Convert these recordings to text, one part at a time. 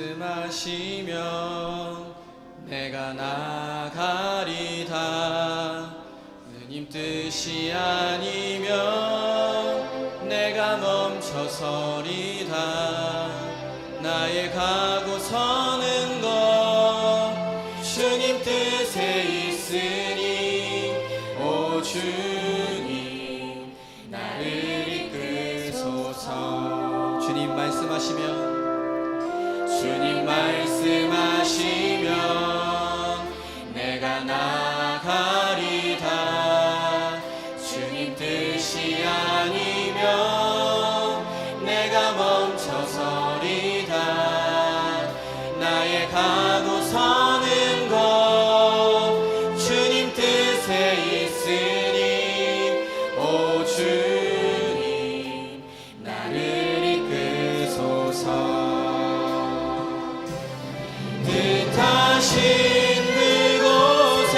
말씀하시면 내가 나가리다. 주님 뜻이 아니면 내가 멈춰서리다. 나의 가고 서는 것 주님 뜻에 있으니 오 주님 나를 이끄소서. 주님 말씀하시면 내가 나가리다. 주님 뜻이 아니면 내가 멈춰서리다. 나의 가고 서는 것 주님 뜻에 있으니 오 주님 나를 이끄소서. 뜻하신 그곳에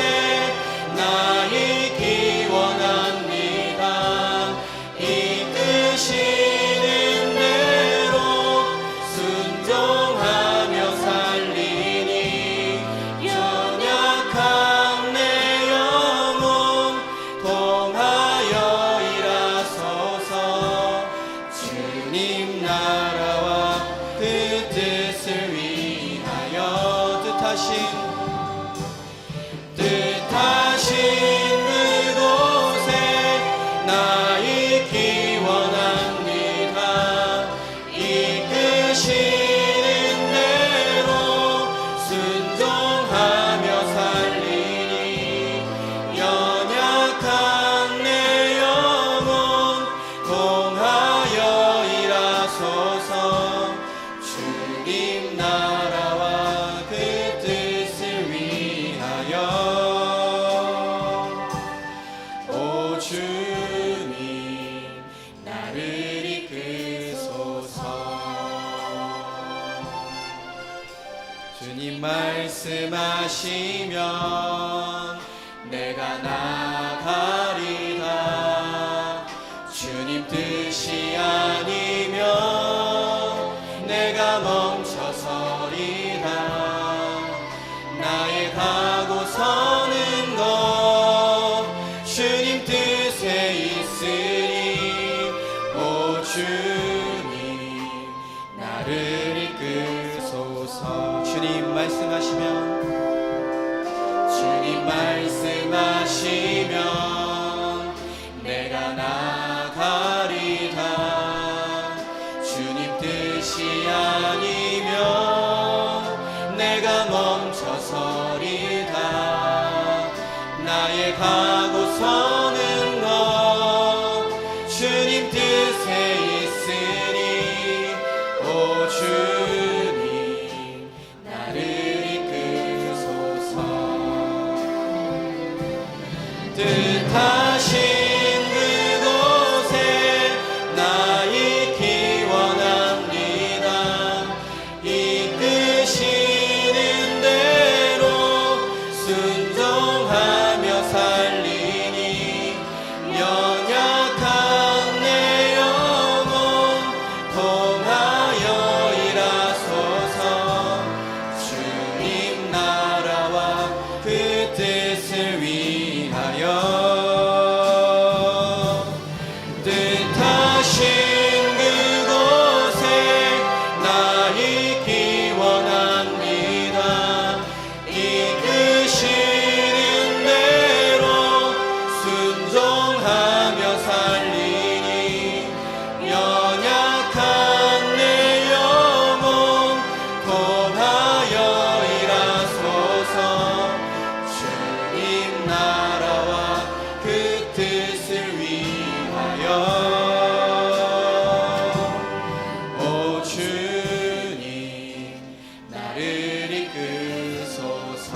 나 있기 원합니다. 이끄시는 대로 순종하며 살리니 연약한 내 영혼 통하여 일하소서. 주님 나라와 그 뜻을 위하여 뜻하신 그곳에 나 있기 원합니다. 이끄시는 대로 순종하며 살리니 연약한 내 영혼 통하여 일하소서. 주님 나라와 그 뜻을 위하여 오 주님 나를 이끄소서. 주님 말씀하시면 내가 나가리다. 주님 뜻이 아니면 내가 멈춰서리다. 나의 가고 서는 것 주님 뜻에 있으니 오 주님 나를 이끄소서. 주님 말씀하시면 내가 나가리다. 주님 뜻이 아니면 내가 멈춰서리다. 나의 가고 서는 것 주님 뜻에 있으니 오 주님 나를 이끄소서. 뜻하신 그곳에 나 있기 원합니다. 이끄시는 대로 순종하며 살리니 연약한 내 영혼 통하여 일하소서. 주님 나라와 그 뜻을 위하여 뜻하신 그곳에 나 있기 원합니다. 이끄시는 대로 순종하며 살리니 연약한 내 영혼 통하여 일하소서. 주님 나라와 그 뜻을 위하여 오 주님 나를 이끄소서.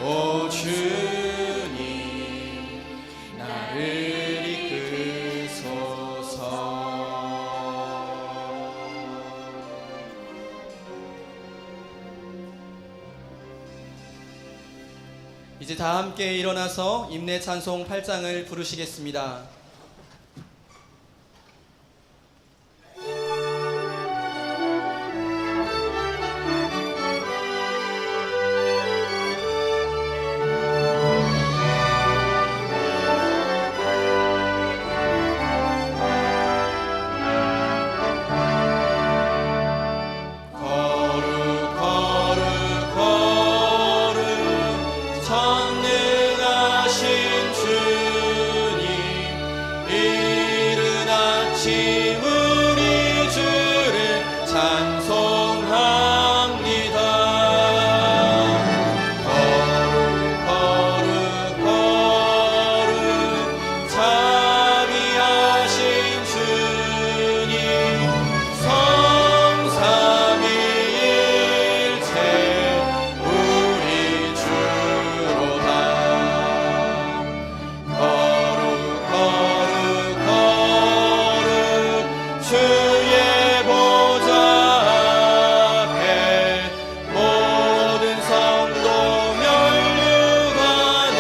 오 주님 나를 이끄소서. 이제 다 함께 일어나서 임내 찬송 8장을 부르시겠습니다. 우리 주를 찬송합니다. 거룩 거룩 자비하신 주님 성삼위일체 우리 주로다. 거룩 주의 보좌 앞에 모든 성도 면류관을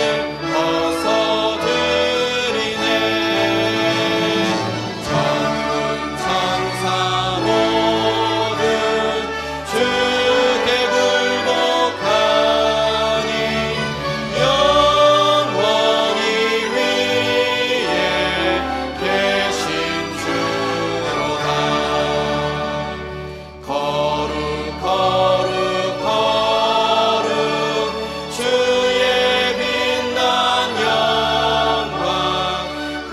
벗어드리네. 전군 천사 모든 주께 굴복하니 영원히 위에 계신 주로다. 거룩 주의 빛난 영광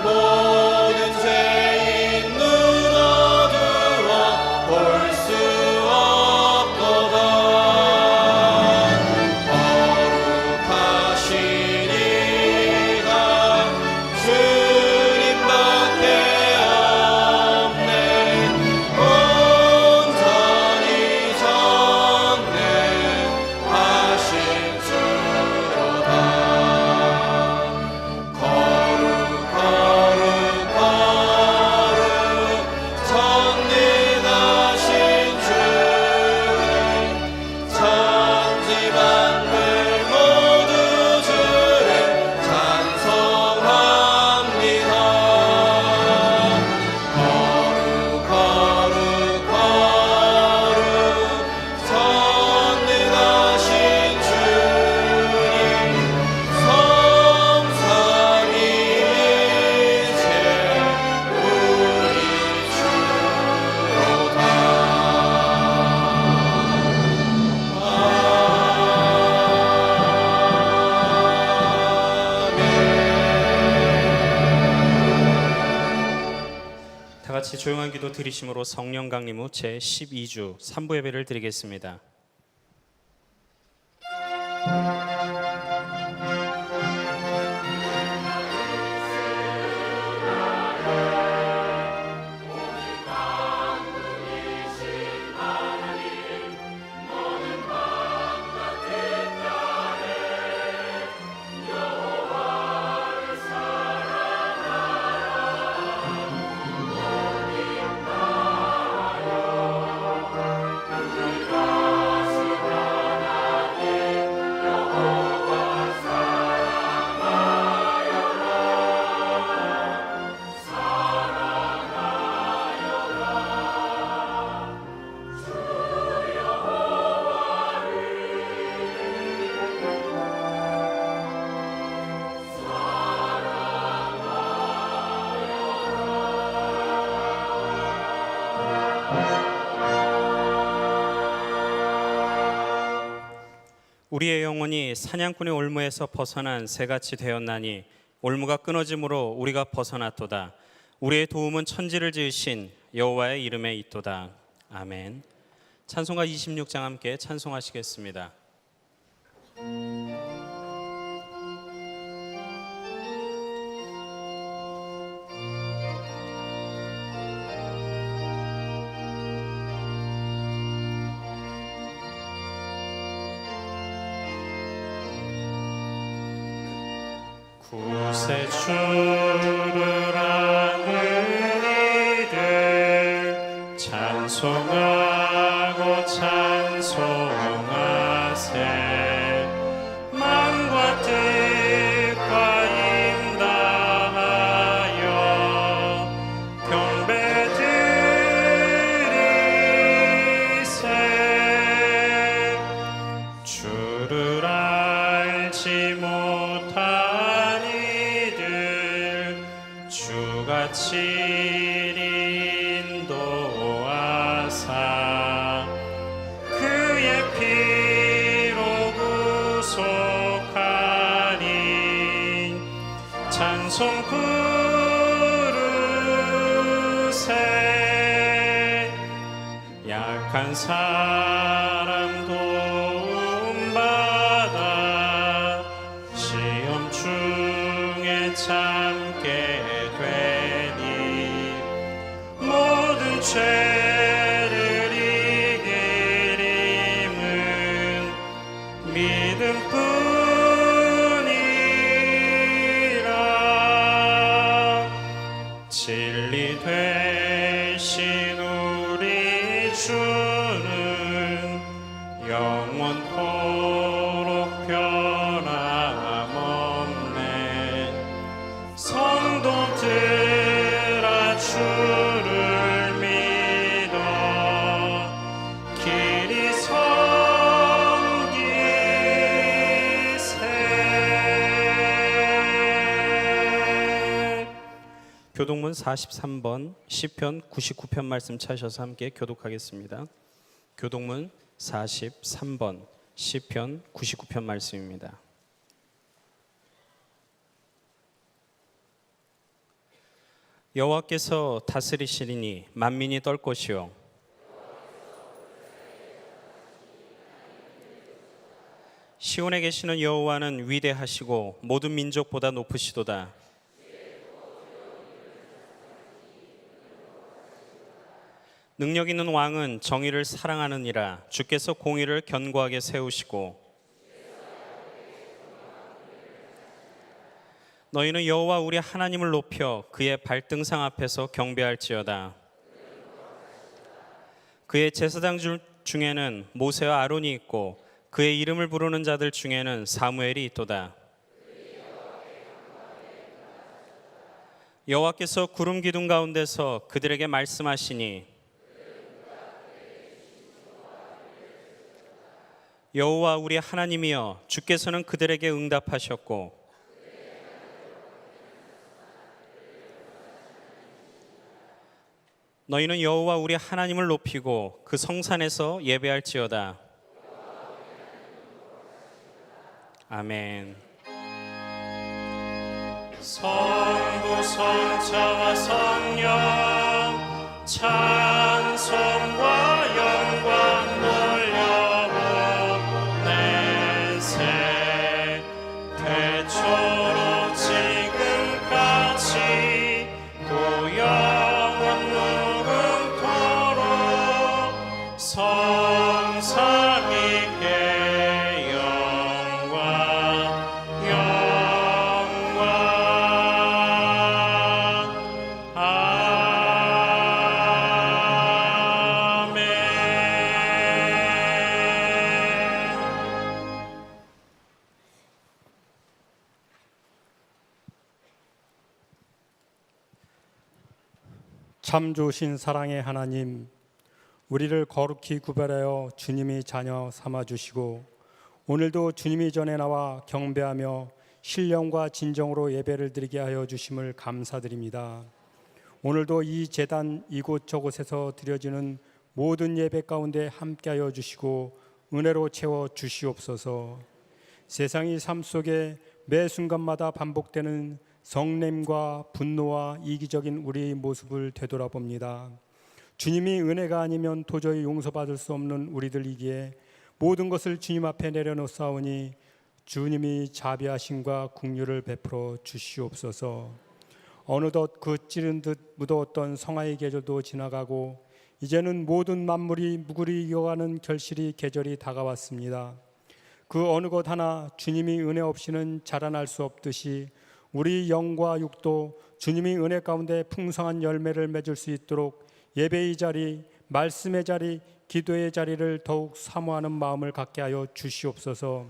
모든 죄인 눈 어두워 볼 수 없도다. 거룩하시니가 주님밖에 없네. 온전히 전능하신 주로다. 거룩 전능하신 주님 천지 만물 모두 주를 찬송합니다. 거룩 전능하신 주님 성삼위일체 우리 주로다. 다 같이 조용한 기도 드리심으로 성령 강림 후 제 12주 3부 예배를 드리겠습니다. 우리의 영혼이 사냥꾼의 올무에서 벗어난 새같이 되었나니 올무가 끊어짐으로 우리가 벗어났도다. 우리의 도움은 천지를 지으신 여호와의 이름에 있도다. 아멘. 찬송가 26장 함께 찬송하시겠습니다. 구세주를 아는 이들 찬송하고 찬송하세. 만과 뜻과 임다하여 경배드리세. 주를 알지 못한 이들 주같이 인도하사 그의 피로 구속하니 찬송 부르세. 곳에 약한 사람 도움받아 시험 중에 참게 되니 모든 죄를 이길 힘은 믿음뿐이라. 진리 되신 우리 주는 영원토록 변함없네. 성도들아 주를 믿어 길이 섬기세. 교독문 43번 시편 99편 말씀 찾으셔서 함께 교독하겠습니다. 교독문 43번 시편 99편 말씀입니다. 여호와께서 다스리시리니 만민이 떨 것이요 시온에 계시는 여호와는 위대하시고 모든 민족보다 높으시도다. 능력 있는 왕은 정의를 사랑하느니라. 주께서 공의를 견고하게 세우시고 너희는 여호와 우리 하나님을 높여 그의 발등상 앞에서 경배할지어다. 그의 제사장 중에는 모세와 아론이 있고 그의 이름을 부르는 자들 중에는 사무엘이 있도다. 여호와께서 구름 기둥 가운데서 그들에게 말씀하시니 여호와 우리 하나님이여 주께서는 그들에게 응답하셨고 너희는 여호와 우리 하나님을 높이고 그 성산에서 예배할지어다. 아멘. 성부 성자와 성령 찬송과 영광 돌려보내세. 태초로 지금까지 또 영원 무궁토록 성삼위께 영광 영광. 아멘. 참 좋으신 사랑의 하나님, 우리를 거룩히 구별하여 주님이 자녀 삼아주시고 오늘도 주님이 전에 나와 경배하며 신령과 진정으로 예배를 드리게 하여 주심을 감사드립니다. 오늘도 이 제단 이곳저곳에서 드려지는 모든 예배 가운데 함께하여 주시고 은혜로 채워 주시옵소서. 세상이 삶 속에 매 순간마다 반복되는 성냄과 분노와 이기적인 우리의 모습을 되돌아봅니다. 주님이 은혜가 아니면 도저히 용서받을 수 없는 우리들이기에 모든 것을 주님 앞에 내려놓사오니 주님이 자비하심과 긍휼을 베풀어 주시옵소서. 어느덧 그 찌른 듯 묻어왔던 성화의 계절도 지나가고 이제는 모든 만물이 무그리워가는 결실이 계절이 다가왔습니다. 그 어느 것 하나 주님이 은혜 없이는 자라날 수 없듯이 우리 영과 육도 주님이 은혜 가운데 풍성한 열매를 맺을 수 있도록 예배의 자리, 말씀의 자리, 기도의 자리를 더욱 사모하는 마음을 갖게 하여 주시옵소서.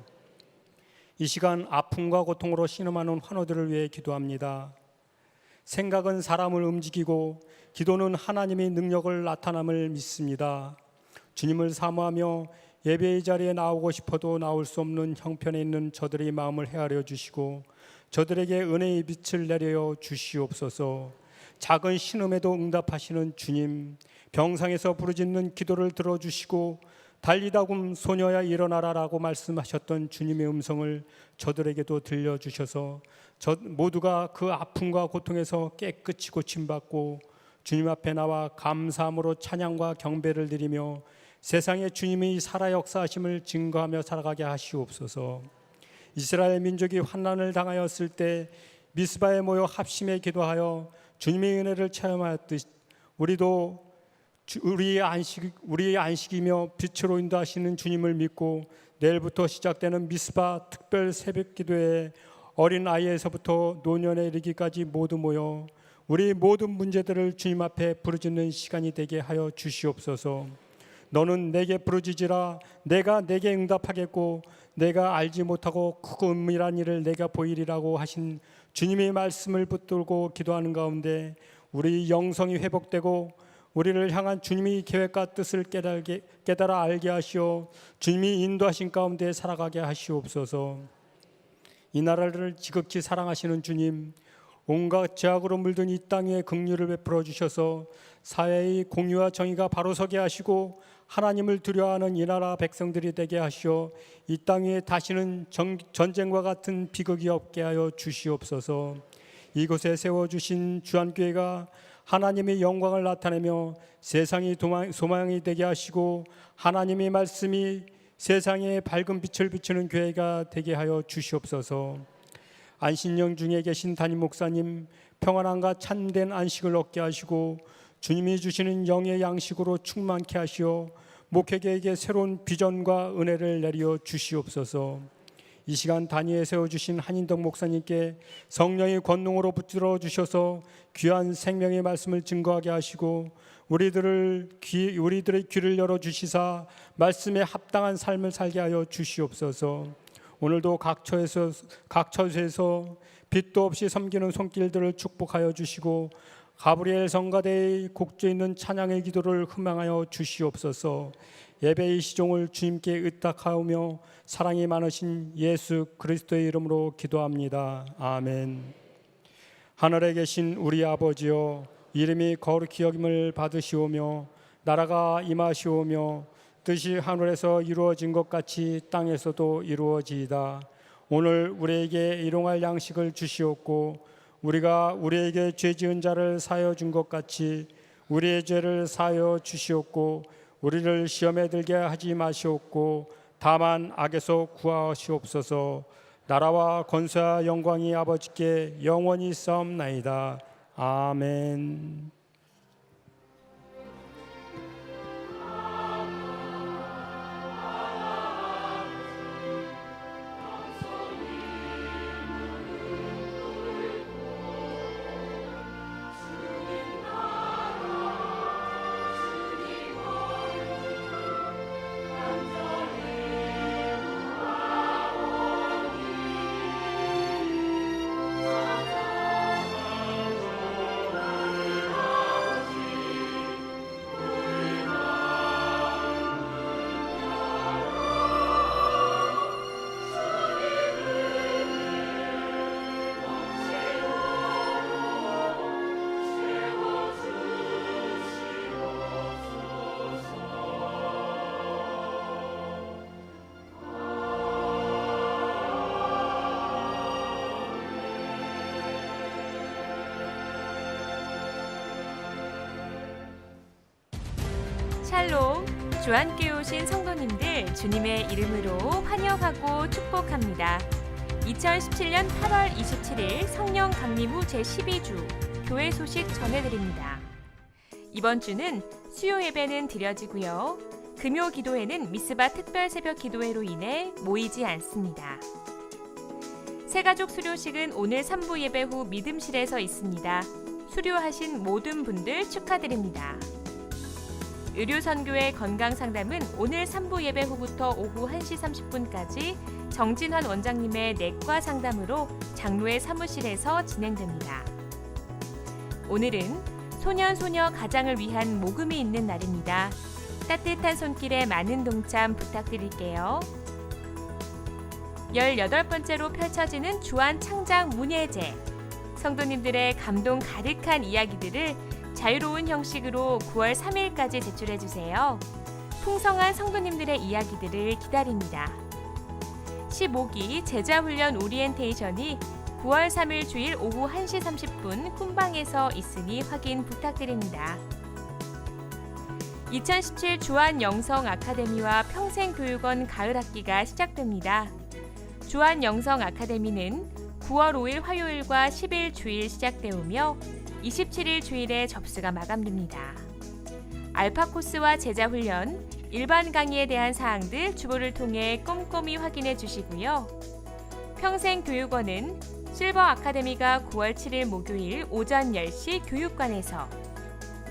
이 시간 아픔과 고통으로 신음하는 환우들을 위해 기도합니다. 생각은 사람을 움직이고 기도는 하나님의 능력을 나타남을 믿습니다. 주님을 사모하며 예배의 자리에 나오고 싶어도 나올 수 없는 형편에 있는 저들의 마음을 헤아려 주시고 저들에게 은혜의 빛을 내려 주시옵소서. 작은 신음에도 응답하시는 주님, 병상에서 부르짖는 기도를 들어주시고 달리다굼 소녀야 일어나라라고 말씀하셨던 주님의 음성을 저들에게도 들려주셔서 모두가 그 아픔과 고통에서 깨끗이 고침받고 주님 앞에 나와 감사함으로 찬양과 경배를 드리며 세상에 주님의 살아 역사하심을 증거하며 살아가게 하시옵소서. 이스라엘 민족이 환난을 당하였을 때 미스바에 모여 합심해 기도하여 주님의 은혜를 체험하였듯 우리도 우리의 안식이며 빛으로 인도하시는 주님을 믿고 내일부터 시작되는 미스바 특별 새벽 기도에 어린 아이에서부터 노년에 이르기까지 모두 모여 우리 모든 문제들을 주님 앞에 부르짖는 시간이 되게 하여 주시옵소서. 너는 내게 부르짖으라 내가 내게 응답하겠고 내가 알지 못하고 크고 은밀한 일을 내가 보이리라고 하신 주님의 말씀을 붙들고 기도하는 가운데 우리 영성이 회복되고 우리를 향한 주님의 계획과 뜻을 깨달아 알게 하시어 주님이 인도하신 가운데 살아가게 하시옵소서. 이 나라를 지극히 사랑하시는 주님, 온갖 죄악으로 물든 이 땅에 긍휼을 베풀어 주셔서 사회의 공의와 정의가 바로 서게 하시고 하나님을 두려워하는 이 나라 백성들이 되게 하시어 이 땅에 다시는 전쟁과 같은 비극이 없게 하여 주시옵소서. 이곳에 세워주신 주안교회가 하나님의 영광을 나타내며 세상이 소망이 되게 하시고 하나님의 말씀이 세상에 밝은 빛을 비추는 교회가 되게 하여 주시옵소서. 안신령 중에 계신 담임 목사님 평안함과 참된 안식을 얻게 하시고 주님이 주시는 영의 양식으로 충만케 하시어 목회계에게 새로운 비전과 은혜를 내려 주시옵소서. 이 시간 단위에 세워주신 한인덕 목사님께 성령의 권능으로 붙들어 주셔서 귀한 생명의 말씀을 증거하게 하시고 우리들의 귀를 열어주시사 말씀에 합당한 삶을 살게 하여 주시옵소서. 오늘도 각 처소에서 빛도 없이 섬기는 손길들을 축복하여 주시고 가브리엘 성가대의 곡조 있는 찬양의 기도를 희망하여 주시옵소서. 예배의 시종을 주님께 의탁하오며 사랑이 많으신 예수 그리스도의 이름으로 기도합니다. 아멘. 하늘에 계신 우리 아버지여, 이름이 거룩히 여김을 받으시오며 나라가 임하시오며 뜻이 하늘에서 이루어진 것 같이 땅에서도 이루어지이다. 오늘 우리에게 일용할 양식을 주시옵고 우리가 우리에게 죄 지은 자를 사하여 준 것 같이 우리의 죄를 사하여 주시옵고 우리를 시험에 들게 하지 마시옵고 다만 악에서 구하시옵소서. 나라와 권세와 영광이 아버지께 영원히 싸움나이다. 아멘. 샬롬, 주안교회 오신 성도님들 주님의 이름으로 환영하고 축복합니다. 2017년 8월 27일 성령 강림 후 제12주 교회 소식 전해드립니다. 이번 주는 수요 예배는 드려지고요. 금요 기도회는 미스바 특별 새벽 기도회로 인해 모이지 않습니다. 새가족 수료식은 오늘 3부 예배 후 믿음실에서 있습니다. 수료하신 모든 분들 축하드립니다. 의료선교회 건강상담은 오늘 3부 예배 후부터 오후 1시 30분까지 정진환 원장님의 내과 상담으로 장로의 사무실에서 진행됩니다. 오늘은 소년소녀 가장을 위한 모금이 있는 날입니다. 따뜻한 손길에 많은 동참 부탁드릴게요. 18번째로 펼쳐지는 주안 창작 문예제. 성도님들의 감동 가득한 이야기들을 자유로운 형식으로 9월 3일까지 제출해주세요. 풍성한 성도님들의 이야기들을 기다립니다. 15기 제자훈련 오리엔테이션이 9월 3일 주일 오후 1시 30분 꿈방에서 있으니 확인 부탁드립니다. 2017 주한영성아카데미와 평생교육원 가을학기가 시작됩니다. 주한영성아카데미는 9월 5일 화요일과 10일 주일 시작되오며 27일 주일에 접수가 마감됩니다. 알파 코스와 제자 훈련, 일반 강의에 대한 사항들 주보를 통해 꼼꼼히 확인해 주시고요. 평생교육원은 실버 아카데미가 9월 7일 목요일 오전 10시 교육관에서,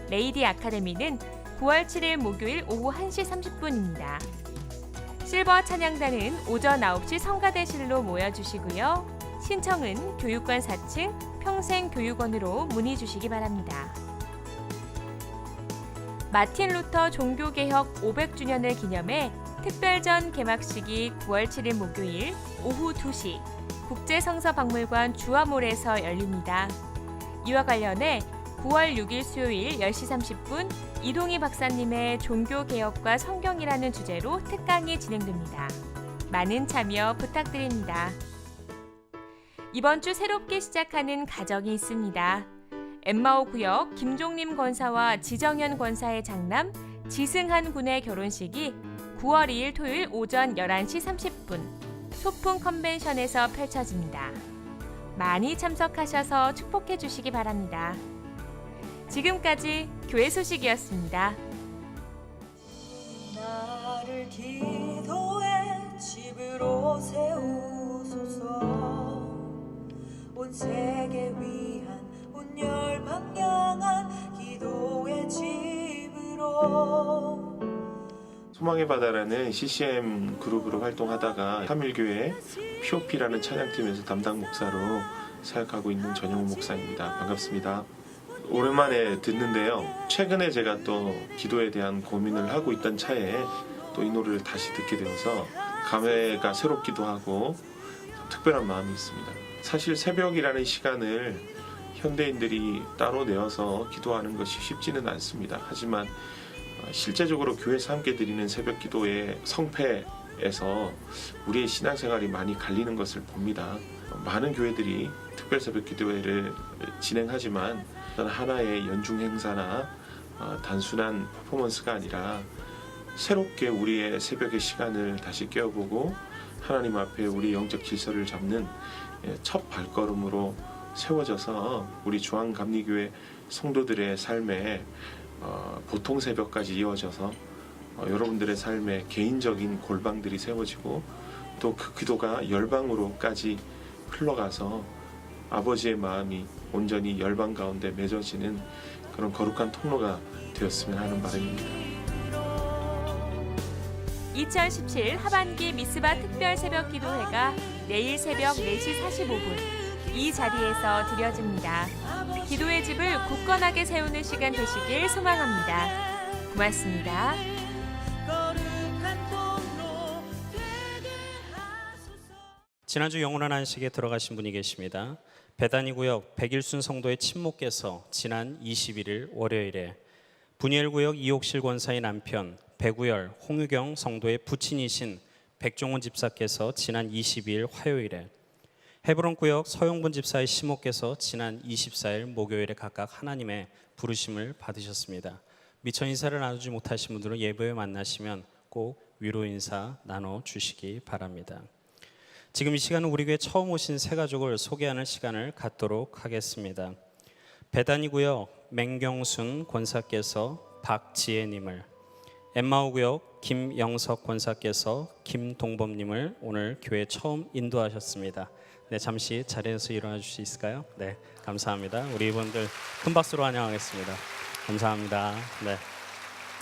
레이디 아카데미는 9월 7일 목요일 오후 1시 30분입니다. 실버 찬양단은 오전 9시 성가대실로 모여주시고요. 신청은 교육관 4층 평생교육원으로 문의 주시기 바랍니다. 마틴 루터 종교개혁 500주년을 기념해 특별전 개막식이 9월 7일 목요일 오후 2시 국제성서박물관 주화몰에서 열립니다. 이와 관련해 9월 6일 수요일 10시 30분 이동희 박사님의 종교개혁과 성경이라는 주제로 특강이 진행됩니다. 많은 참여 부탁드립니다. 이번 주 새롭게 시작하는 가정이 있습니다. 엠마오 구역 김종림 권사와 지정현 권사의 장남 지승한 군의 결혼식이 9월 2일 토요일 오전 11시 30분 소풍 컨벤션에서 펼쳐집니다. 많이 참석하셔서 축복해 주시기 바랍니다. 지금까지 교회 소식이었습니다. 나를 기도의 집으로 세우소서. 온 세계 위한 온 열방 향한 기도의 집으로. 소망의 바다라는 CCM 그룹으로 활동하다가 삼일교회 POP라는 찬양팀에서 담당 목사로 사역하고 있는 전용훈 목사입니다. 반갑습니다. 오랜만에 듣는데요. 최근에 제가 또 기도에 대한 고민을 하고 있던 차에 또 이 노래를 다시 듣게 되어서 감회가 새롭기도 하고 특별한 마음이 있습니다. 사실 새벽이라는 시간을 현대인들이 따로 내어서 기도하는 것이 쉽지는 않습니다. 하지만 실제적으로 교회에서 함께 드리는 새벽 기도의 성패에서 우리의 신앙생활이 많이 갈리는 것을 봅니다. 많은 교회들이 특별 새벽 기도회를 진행하지만 하나의 연중 행사나 단순한 퍼포먼스가 아니라 새롭게 우리의 새벽의 시간을 다시 깨어보고 하나님 앞에 우리 영적 질서를 잡는 첫 발걸음으로 세워져서 우리 중앙감리교회 성도들의 삶에 보통 새벽까지 이어져서 여러분들의 삶에 개인적인 골방들이 세워지고 또 그 기도가 열방으로까지 흘러가서 아버지의 마음이 온전히 열방 가운데 맺어지는 그런 거룩한 통로가 되었으면 하는 바람입니다. 2017 하반기 미스바 특별 새벽 기도회가 내일 새벽 4시 45분 이 자리에서 드려집니다. 기도의 집을 굳건하게 세우는 시간 되시길 소망합니다. 고맙습니다. 지난주 영원한 안식에 들어가신 분이 계십니다. 베다니 구역 백일순 성도의 친모께서 지난 21일 월요일에 분이엘 구역 이옥실 권사의 남편 배구열 홍유경 성도의 부친이신 백종원 집사께서 지난 22일 화요일에 헤브론 구역 서용분 집사의 시모께서 지난 24일 목요일에 각각 하나님의 부르심을 받으셨습니다. 미처 인사를 나누지 못하신 분들은 예배에 만나시면 꼭 위로 인사 나눠주시기 바랍니다. 지금 이 시간은 우리 교회 처음 오신 새 가족을 소개하는 시간을 갖도록 하겠습니다. 베다니 구역 맹경순 권사께서 박지혜님을, 엠마오 구역 김영석 권사께서 김동범님을 오늘 교회 처음 인도하셨습니다. 네, 잠시 자리에서 일어나 주실 수 있을까요? 네, 감사합니다. 우리 이분들 큰 박수로 환영하겠습니다. 감사합니다.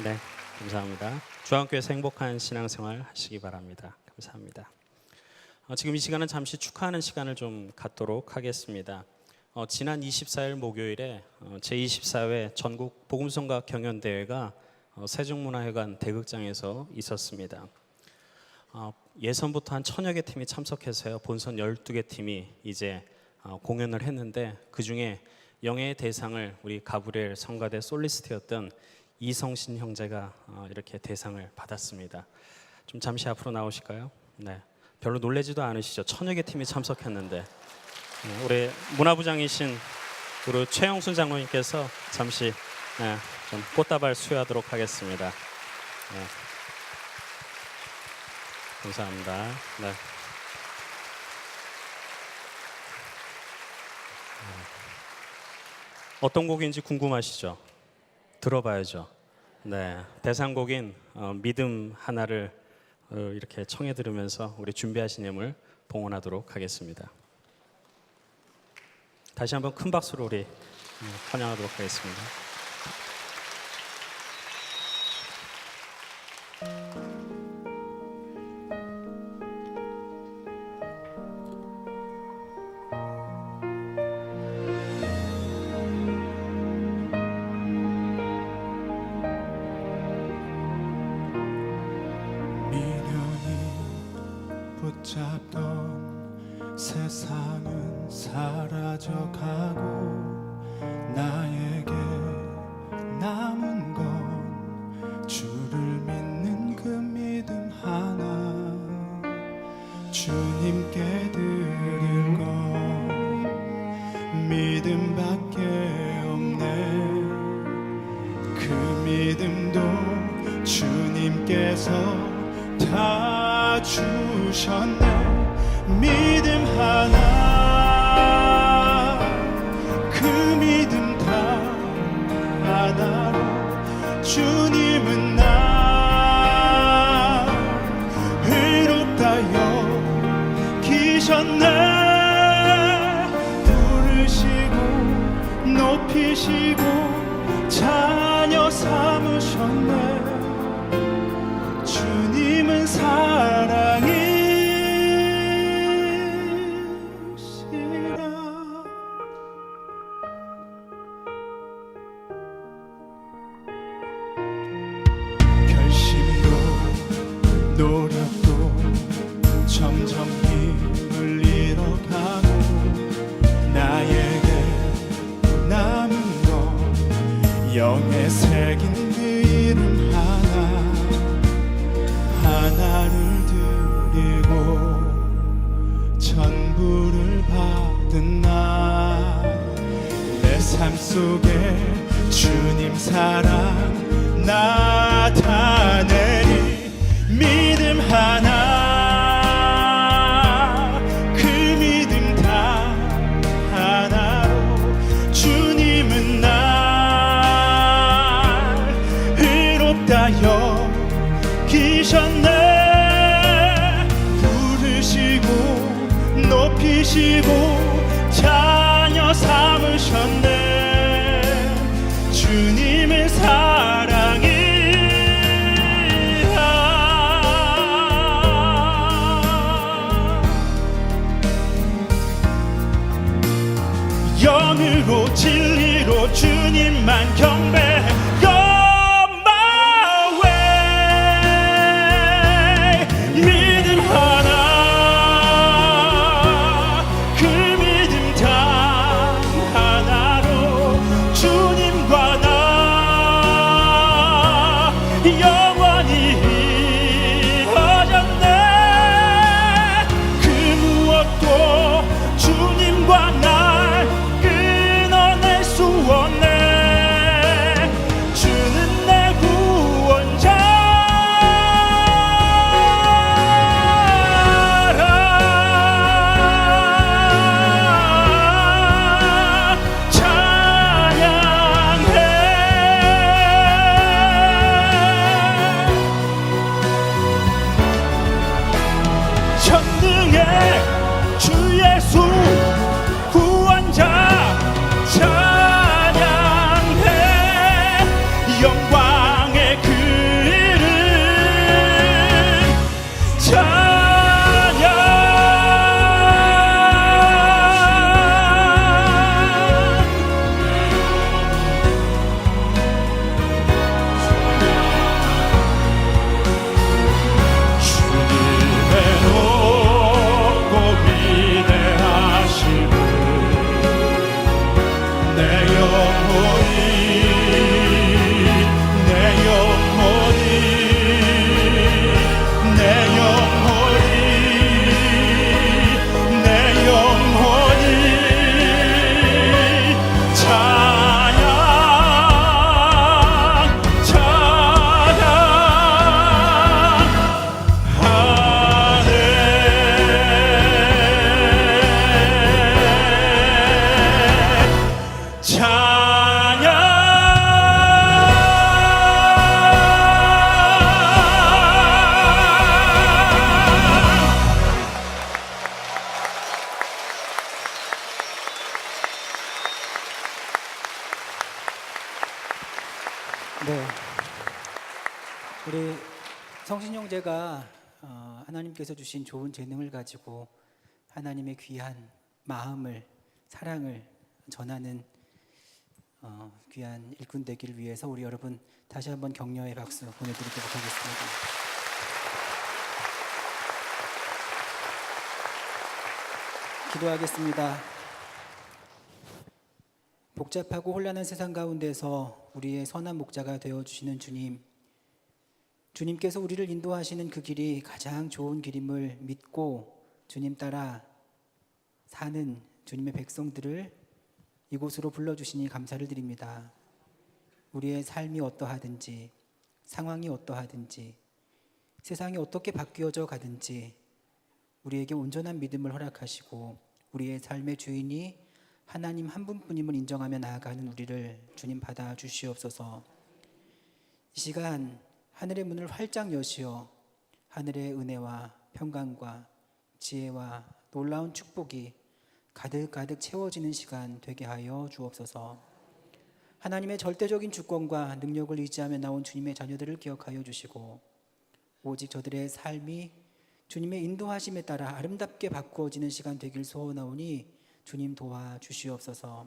네, 감사합니다. 중앙교회에서 행복한 신앙생활 하시기 바랍니다. 감사합니다. 지금 이 시간은 잠시 축하하는 시간을 좀 갖도록 하겠습니다. 지난 24일 목요일에 제24회 전국 복음성가 경연대회가 세종문화회관 대극장에서 있었습니다. 예선부터 한 1000여 개 팀이 참석해서요. 본선 12개 팀이 이제 공연을 했는데 그중에 영예의 대상을 우리 가브리엘 성가대 솔리스트였던 이성신 형제가 이렇게 대상을 받았습니다. 좀 잠시 앞으로 나오실까요? 네. 별로 놀라지도 않으시죠? 1000여 개 팀이 참석했는데 우리 문화부장이신 우리 최영순 장로님께서 잠시 좀 꽃다발 수여하도록 하겠습니다. 감사합니다. 네. 어떤 곡인지 궁금하시죠? 들어봐야죠. 네, 대상곡인 믿음 하나를 이렇게 청해 들으면서 우리 준비하신 예물 봉헌하도록 하겠습니다. 다시 한번 큰 박수로 우리 환영하도록 하겠습니다. 붙잡던 세상은 사라져가고 나에게 남은 건 주를 믿는 그 믿음 하나 주님께 드릴 건 믿음밖에 없네 그 믿음도 주님께서 다 주셨네 믿음 하나 그 믿음 다 하나로 주님은 나 의롭다여 기셨네 부르시고 높이시고 자녀 삼으셨네 주님은 사랑이시라 결심도 노력도 점점 힘을 잃어가고 나에게 남은 건 영에 새긴 그 이름 하나를 드리고 전부를 받은 나 내 삶 속에 주님 사랑 나타내리 믿음 하나 그 믿음 다 하나로 주님은 날 의롭다여 기셨네 부르시고 높이시고 자녀 삼으셨네 주님의 사랑이라 영으로 진리로 주님만 경배 주님과 날 끊어낼 수 없네 네, 우리 성신 형제가 하나님께서 주신 좋은 재능을 가지고 하나님의 귀한 마음을, 사랑을 전하는 귀한 일꾼 되기를 위해서 우리 여러분 다시 한번 격려의 박수 보내드리도록 하겠습니다. 기도하겠습니다. 복잡하고 혼란한 세상 가운데서 우리의 선한 목자가 되어주시는 주님, 주님께서 우리를 인도하시는 그 길이 가장 좋은 길임을 믿고 주님 따라 사는 주님의 백성들을 이곳으로 불러주시니 감사를 드립니다. 우리의 삶이 어떠하든지, 상황이 어떠하든지, 세상이 어떻게 바뀌어져 가든지 우리에게 온전한 믿음을 허락하시고 우리의 삶의 주인이 하나님 한 분뿐임을 인정하며 나아가는 우리를 주님 받아 주시옵소서. 이 시간 하늘의 문을 활짝 여시어 하늘의 은혜와 평강과 지혜와 놀라운 축복이 가득가득 채워지는 시간 되게 하여 주옵소서. 하나님의 절대적인 주권과 능력을 의지하며 나온 주님의 자녀들을 기억하여 주시고 오직 저들의 삶이 주님의 인도하심에 따라 아름답게 바꾸어지는 시간 되길 소원하오니 주님 도와주시옵소서.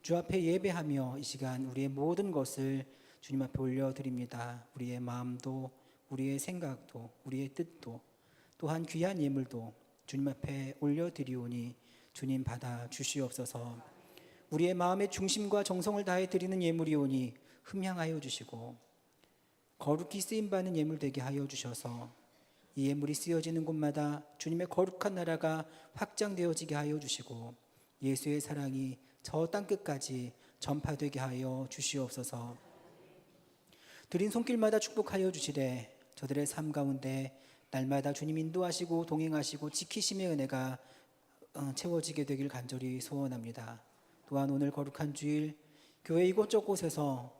주 앞에 예배하며 이 시간 우리의 모든 것을 주님 앞에 올려드립니다. 우리의 마음도, 우리의 생각도, 우리의 뜻도, 또한 귀한 예물도 주님 앞에 올려드리오니 주님 받아 주시옵소서. 우리의 마음의 중심과 정성을 다해 드리는 예물이오니 흠향하여 주시고 거룩히 쓰임받는 예물 되게 하여 주셔서 이 예물이 쓰여지는 곳마다 주님의 거룩한 나라가 확장되어지게 하여 주시고 예수의 사랑이 저 땅끝까지 전파되게 하여 주시옵소서. 드린 손길마다 축복하여 주시되 저들의 삶 가운데 날마다 주님 인도하시고 동행하시고 지키심의 은혜가 채워지게 되길 간절히 소원합니다. 또한 오늘 거룩한 주일 교회 이곳저곳에서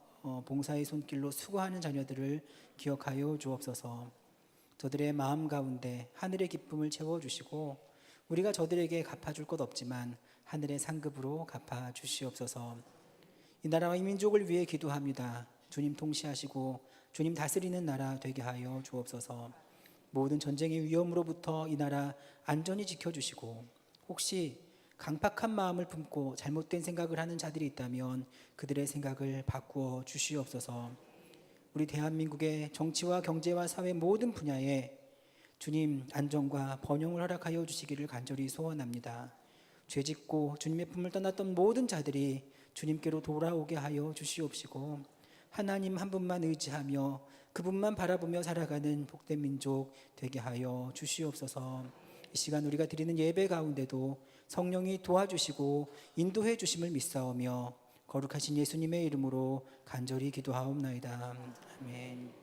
봉사의 손길로 수고하는 자녀들을 기억하여 주옵소서. 저들의 마음 가운데 하늘의 기쁨을 채워주시고 우리가 저들에게 갚아줄 것 없지만 하늘의 상급으로 갚아주시옵소서. 이 나라와 이 민족을 위해 기도합니다. 주님 통치하시고 주님 다스리는 나라 되게 하여 주옵소서. 모든 전쟁의 위험으로부터 이 나라 안전히 지켜주시고 혹시 강팍한 마음을 품고 잘못된 생각을 하는 자들이 있다면 그들의 생각을 바꾸어 주시옵소서. 우리 대한민국의 정치와 경제와 사회 모든 분야에 주님 안정과 번영을 허락하여 주시기를 간절히 소원합니다. 죄짓고 주님의 품을 떠났던 모든 자들이 주님께로 돌아오게 하여 주시옵시고 하나님 한 분만 의지하며 그분만 바라보며 살아가는 복된 민족 되게 하여 주시옵소서. 이 시간 우리가 드리는 예배 가운데도 성령이 도와주시고 인도해 주심을 믿사오며 거룩하신 예수님의 이름으로 간절히 기도하옵나이다. 아멘.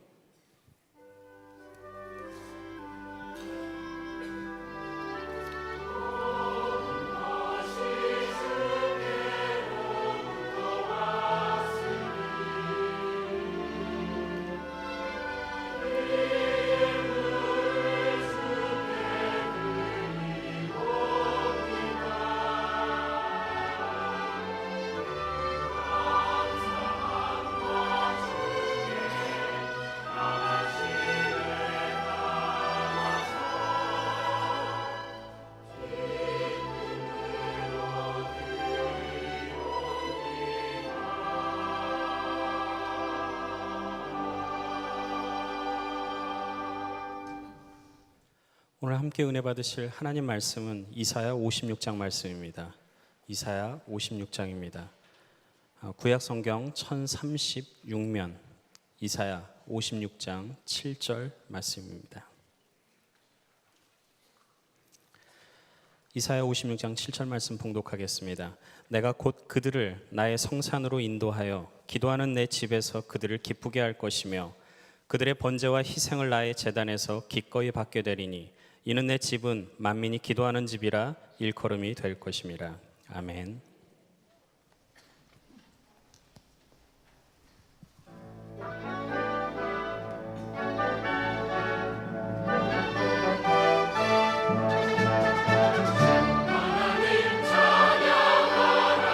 오늘 함께 은혜 받으실 하나님 말씀은 이사야 56장 말씀입니다. 이사야 56장입니다. 구약 성경 1036면 이사야 56장 7절 말씀입니다. 이사야 56장 7절 말씀 봉독하겠습니다. 내가 곧 그들을 나의 성산으로 인도하여 기도하는 내 집에서 그들을 기쁘게 할 것이며 그들의 번제와 희생을 나의 제단에서 기꺼이 받게 되리니 이는 내 집은 만민이 기도하는 집이라 일컬음이 될 것임이라. 아멘. 하나님 찬양하라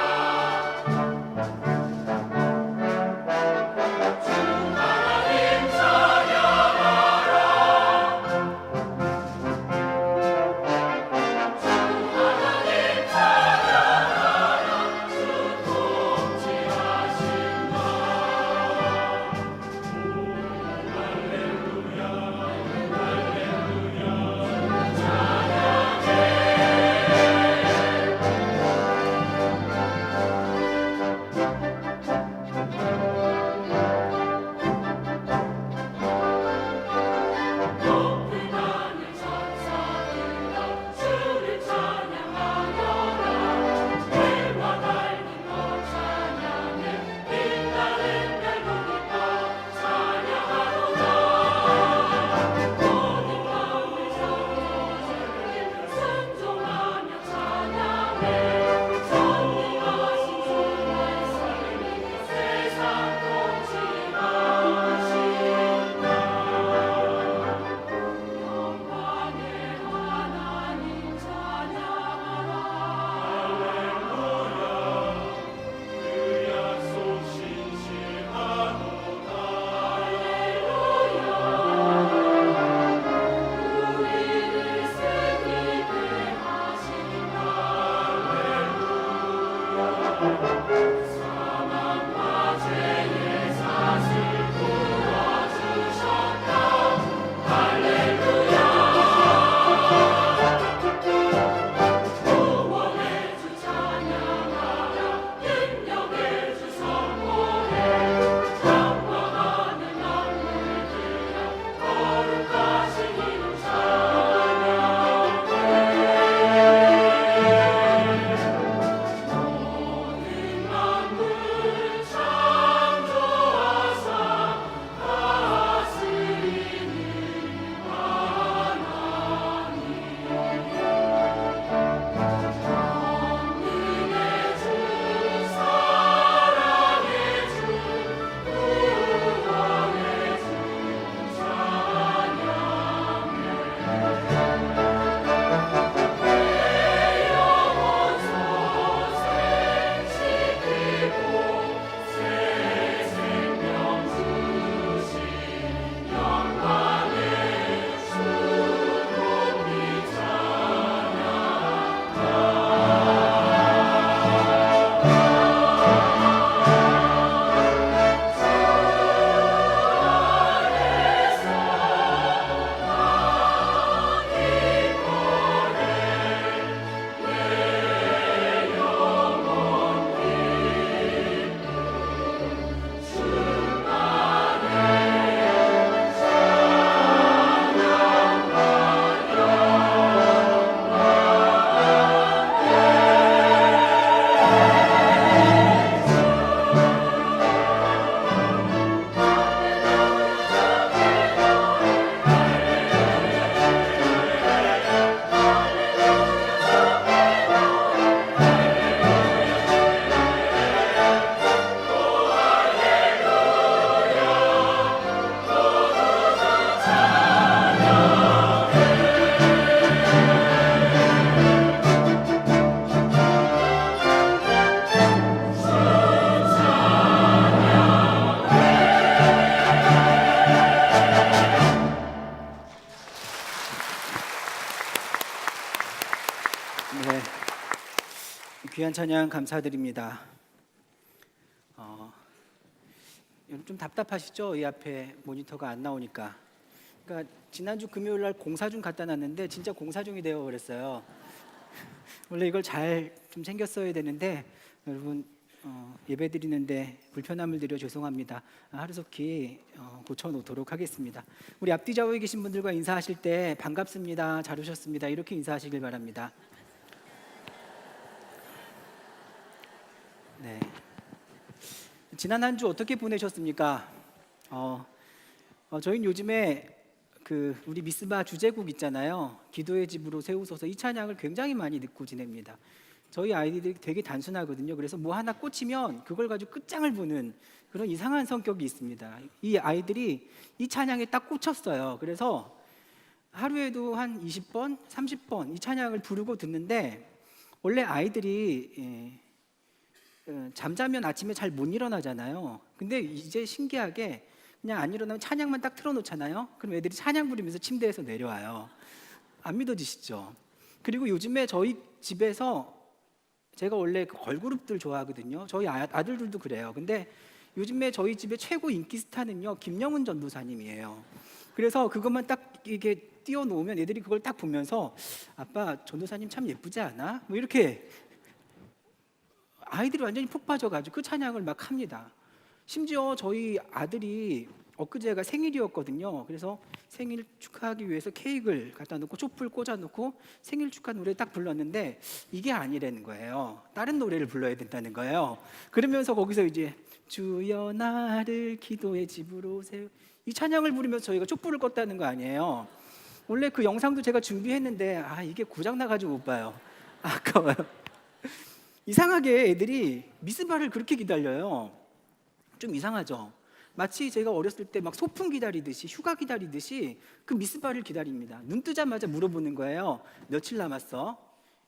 귀한 찬양 감사드립니다. 좀 답답하시죠? 이 앞에 모니터가 안 나오니까. 그러니까 지난주 금요일 날 공사 중 갖다 놨는데 진짜 공사 중이 되어 버렸어요. 원래 이걸 잘 좀 챙겼어야 되는데 여러분 예배 드리는데 불편함을 드려 죄송합니다. 하루속히 고쳐놓도록 하겠습니다. 우리 앞뒤 좌우에 계신 분들과 인사하실 때 반갑습니다, 잘 오셨습니다 이렇게 인사하시길 바랍니다. 네. 지난 한 주 어떻게 보내셨습니까? 저희는 요즘에 우리 미스바 주제곡 있잖아요. 기도의 집으로 세우소서, 이 찬양을 굉장히 많이 듣고 지냅니다. 저희 아이들이 되게 단순하거든요. 그래서 뭐 하나 꽂히면 그걸 가지고 끝장을 보는 그런 이상한 성격이 있습니다. 이 아이들이 이 찬양에 딱 꽂혔어요. 그래서 하루에도 한 20번, 30번 이 찬양을 부르고 듣는데, 원래 아이들이 잠자면 아침에 잘 못 일어나잖아요. 근데 이제 신기하게 그냥 안 일어나면 찬양만 딱 틀어놓잖아요. 그럼 애들이 찬양 부르면서 침대에서 내려와요. 안 믿어지시죠? 그리고 요즘에 저희 집에서, 제가 원래 걸그룹들 좋아하거든요. 저희 아들들도 그래요. 근데 요즘에 저희 집의 최고 인기 스타는요, 김영훈 전도사님이에요. 그래서 그것만 딱 이게 띄워놓으면 애들이 그걸 딱 보면서 아빠 전도사님 참 예쁘지 않아? 뭐 이렇게 아이들이 완전히 푹 빠져가지고 그 찬양을 막 합니다. 심지어 저희 아들이 엊그제가 생일이었거든요. 그래서 생일 축하하기 위해서 케이크를 갖다 놓고 촛불 꽂아놓고 생일 축하 노래 딱 불렀는데 이게 아니라는 거예요. 다른 노래를 불러야 된다는 거예요. 그러면서 거기서 이제 주여 나를 기도의 집으로 세우, 이 찬양을 부르면서 저희가 촛불을 껐다는 거 아니에요. 원래 그 영상도 제가 준비했는데 이게 고장 나가지고 못 봐요. 아까워요. 이상하게 애들이 미스바를 그렇게 기다려요. 좀 이상하죠? 마치 제가 어렸을 때 막 소풍 기다리듯이, 휴가 기다리듯이 그 미스바를 기다립니다. 눈 뜨자마자 물어보는 거예요. 며칠 남았어?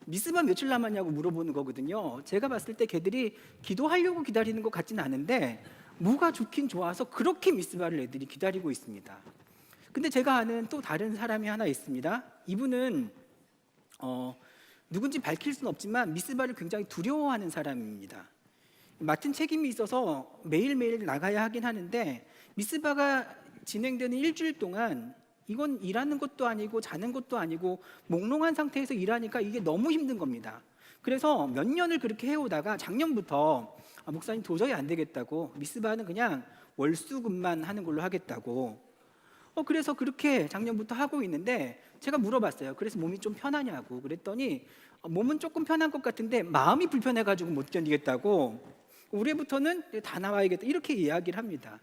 미스바 며칠 남았냐고 물어보는 거거든요. 제가 봤을 때 걔들이 기도하려고 기다리는 것 같지는 않은데 뭐가 좋긴 좋아서 그렇게 미스바를 애들이 기다리고 있습니다. 근데 제가 아는 또 다른 사람이 하나 있습니다. 이분은 누군지 밝힐 수는 없지만 미스바를 굉장히 두려워하는 사람입니다. 맡은 책임이 있어서 매일매일 나가야 하긴 하는데, 미스바가 진행되는 일주일 동안 이건 일하는 것도 아니고 자는 것도 아니고 몽롱한 상태에서 일하니까 이게 너무 힘든 겁니다. 그래서 몇 년을 그렇게 해오다가 작년부터 목사님 도저히 안 되겠다고, 미스바는 그냥 월수금만 하는 걸로 하겠다고, 그래서 그렇게 작년부터 하고 있는데, 제가 물어봤어요. 그래서 몸이 좀 편하냐고. 그랬더니 몸은 조금 편한 것 같은데 마음이 불편해가지고 못 견디겠다고, 올해부터는 다 나와야겠다 이렇게 이야기를 합니다.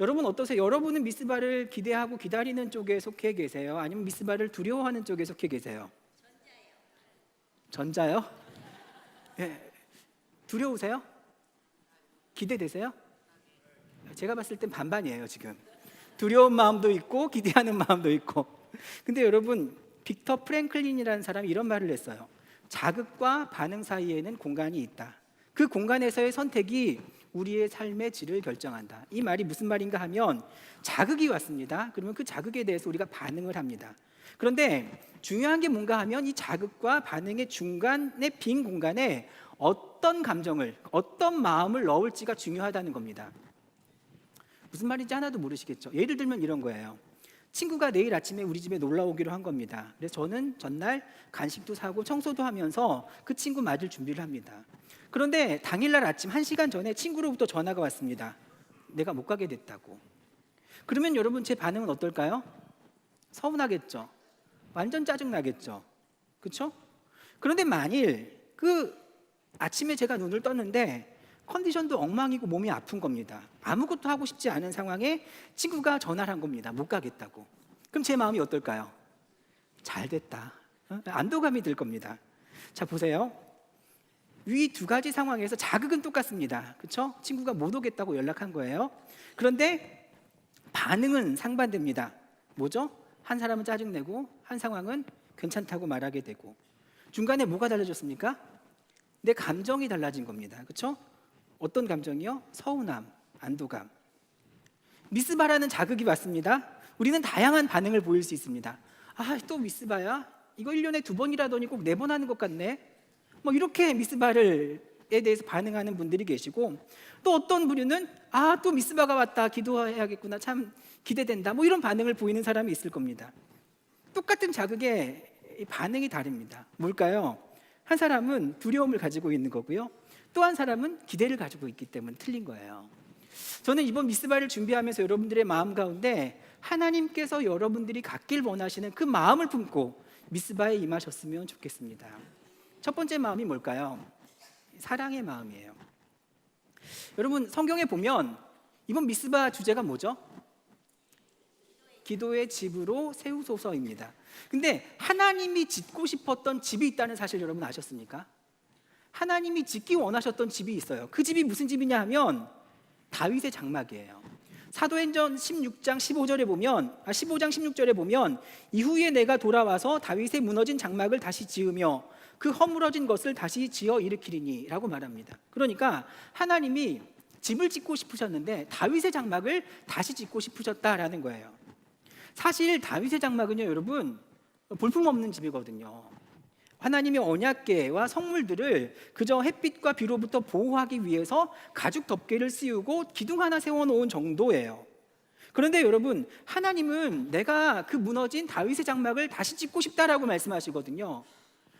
여러분 어떠세요? 여러분은 미스바를 기대하고 기다리는 쪽에 속해 계세요? 아니면 미스바를 두려워하는 쪽에 속해 계세요? 전자요? 네. 두려우세요? 기대되세요? 제가 봤을 땐 반반이에요. 지금 두려운 마음도 있고 기대하는 마음도 있고. 근데 여러분, 빅터 프랭클린이라는 사람이 이런 말을 했어요. 자극과 반응 사이에는 공간이 있다. 그 공간에서의 선택이 우리의 삶의 질을 결정한다. 이 말이 무슨 말인가 하면, 자극이 왔습니다. 그러면 그 자극에 대해서 우리가 반응을 합니다. 그런데 중요한 게 뭔가 하면, 이 자극과 반응의 중간의 빈 공간에 어떤 감정을, 어떤 마음을 넣을지가 중요하다는 겁니다. 무슨 말인지 하나도 모르시겠죠? 예를 들면 이런 거예요. 친구가 내일 아침에 우리 집에 놀러 오기로 한 겁니다. 그래서 저는 전날 간식도 사고 청소도 하면서 그 친구 맞을 준비를 합니다. 그런데 당일날 아침 1시간 전에 친구로부터 전화가 왔습니다. 내가 못 가게 됐다고. 그러면 여러분, 제 반응은 어떨까요? 서운하겠죠. 완전 짜증나겠죠. 그렇죠? 그런데 만일 그 아침에 제가 눈을 떴는데 컨디션도 엉망이고 몸이 아픈 겁니다. 아무것도 하고 싶지 않은 상황에 친구가 전화를 한 겁니다. 못 가겠다고. 그럼 제 마음이 어떨까요? 잘 됐다. 안도감이 들 겁니다. 자, 보세요. 위 두 가지 상황에서 자극은 똑같습니다. 그렇죠? 친구가 못 오겠다고 연락한 거예요. 그런데 반응은 상반됩니다. 뭐죠? 한 사람은 짜증내고 한 상황은 괜찮다고 말하게 되고. 중간에 뭐가 달라졌습니까? 내 감정이 달라진 겁니다. 그렇죠? 어떤 감정이요? 서운함, 안도감. 미스바라는 자극이 왔습니다. 우리는 다양한 반응을 보일 수 있습니다. 또 미스바야? 이거 1년에 2번이라더니 꼭 4번 하는 것 같네. 뭐 이렇게 미스바에 대해서 반응하는 분들이 계시고, 또 어떤 부류는 또 미스바가 왔다, 기도해야겠구나, 참 기대된다, 뭐 이런 반응을 보이는 사람이 있을 겁니다. 똑같은 자극에 이 반응이 다릅니다. 뭘까요? 한 사람은 두려움을 가지고 있는 거고요, 또 한 사람은 기대를 가지고 있기 때문에 틀린 거예요. 저는 이번 미스바를 준비하면서 여러분들의 마음 가운데 하나님께서 여러분들이 갖길 원하시는 그 마음을 품고 미스바에 임하셨으면 좋겠습니다. 첫 번째 마음이 뭘까요? 사랑의 마음이에요. 여러분, 성경에 보면 이번 미스바 주제가 뭐죠? 기도의 집으로 세우소서입니다. 근데 하나님이 짓고 싶었던 집이 있다는 사실 여러분 아셨습니까? 하나님이 짓기 원하셨던 집이 있어요. 그 집이 무슨 집이냐 하면 다윗의 장막이에요. 사도행전 16장 15장 16절에 보면 이후에 내가 돌아와서 다윗의 무너진 장막을 다시 지으며 그 허물어진 것을 다시 지어 일으키리니 라고 말합니다. 그러니까 하나님이 집을 짓고 싶으셨는데 다윗의 장막을 다시 짓고 싶으셨다라는 거예요. 사실 다윗의 장막은요, 여러분, 볼품없는 집이거든요. 하나님의 언약궤와 성물들을 그저 햇빛과 비로부터 보호하기 위해서 가죽 덮개를 씌우고 기둥 하나 세워놓은 정도예요. 그런데 여러분, 하나님은 내가 그 무너진 다윗의 장막을 다시 짓고 싶다라고 말씀하시거든요.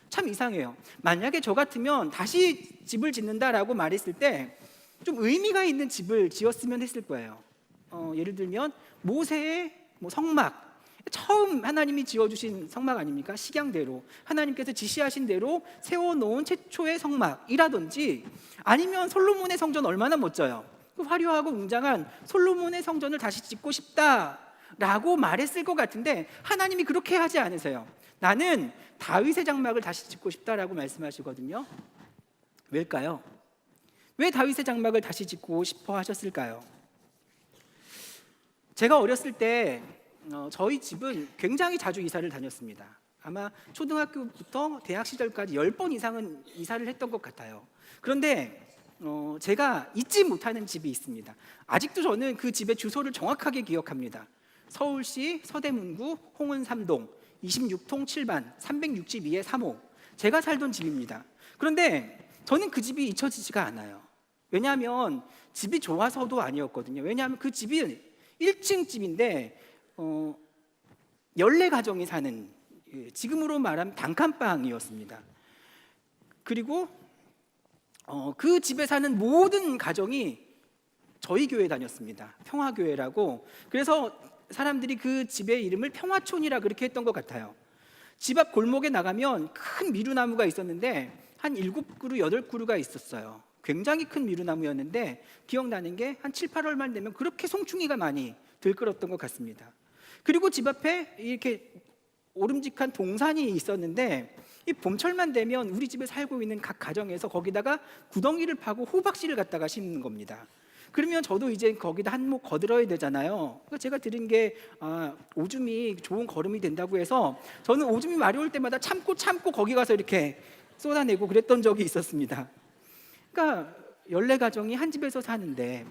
참 이상해요. 만약에 저 같으면 다시 집을 짓는다라고 말했을 때 좀 의미가 있는 집을 지었으면 했을 거예요. 예를 들면 모세의 성막, 처음 하나님이 지어주신 성막 아닙니까? 식양대로 하나님께서 지시하신 대로 세워놓은 최초의 성막이라든지, 아니면 솔로몬의 성전 얼마나 멋져요. 그 화려하고 웅장한 솔로몬의 성전을 다시 짓고 싶다라고 말했을 것 같은데 하나님이 그렇게 하지 않으세요. 나는 다윗의 장막을 다시 짓고 싶다라고 말씀하시거든요. 왜일까요? 왜 다윗의 장막을 다시 짓고 싶어 하셨을까요? 제가 어렸을 때 저희 집은 굉장히 자주 이사를 다녔습니다. 아마 초등학교부터 대학 시절까지 10번 이상은 이사를 했던 것 같아요. 그런데 제가 잊지 못하는 집이 있습니다. 아직도 저는 그 집의 주소를 정확하게 기억합니다. 서울시 서대문구 홍은3동 26통 7반 362의 3호, 제가 살던 집입니다. 그런데 저는 그 집이 잊혀지지가 않아요. 왜냐하면 집이 좋아서도 아니었거든요. 왜냐하면 그 집이 1층 집인데 14가정이 사는, 지금으로 말하면 단칸방이었습니다. 그리고 그 집에 사는 모든 가정이 저희 교회 다녔습니다. 평화교회라고. 그래서 사람들이 그 집의 이름을 평화촌이라 그렇게 했던 것 같아요. 집 앞 골목에 나가면 큰 미루나무가 있었는데 한 7그루, 8그루가 있었어요. 굉장히 큰 미루나무였는데 기억나는 게 한 7, 8월만 되면 그렇게 송충이가 많이 들끓었던 것 같습니다. 그리고 집 앞에 이렇게 오름직한 동산이 있었는데 이 봄철만 되면 우리 집에 살고 있는 각 가정에서 거기다가 구덩이를 파고 호박씨를 갖다가 심는 겁니다. 그러면 저도 이제 거기다 한몫 거들어야 되잖아요. 그러니까 제가 들은 게 오줌이 좋은 거름이 된다고 해서 저는 오줌이 마려울 때마다 참고 거기 가서 이렇게 쏟아내고 그랬던 적이 있었습니다. 그러니까 14가정이 한 집에서 사는데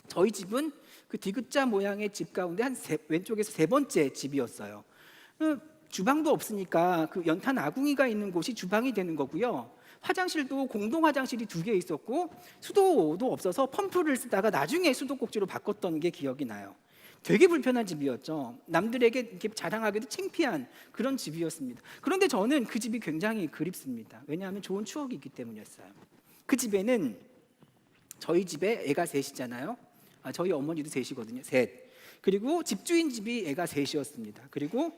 저희 집은 그 디귿자 모양의 집 가운데 왼쪽에서 3번째 집이었어요. 주방도 없으니까 그 연탄 아궁이가 있는 곳이 주방이 되는 거고요. 화장실도 공동 화장실이 2개 있었고 수도도 없어서 펌프를 쓰다가 나중에 수도꼭지로 바꿨던 게 기억이 나요. 되게 불편한 집이었죠. 남들에게 이렇게 자랑하기도 창피한 그런 집이었습니다. 그런데 저는 그 집이 굉장히 그립습니다. 왜냐하면 좋은 추억이 있기 때문이었어요. 그 집에는 저희 집에 애가 셋이잖아요. 저희 어머니도 셋이거든요. 셋. 그리고 집주인 집이 애가 셋이었습니다. 그리고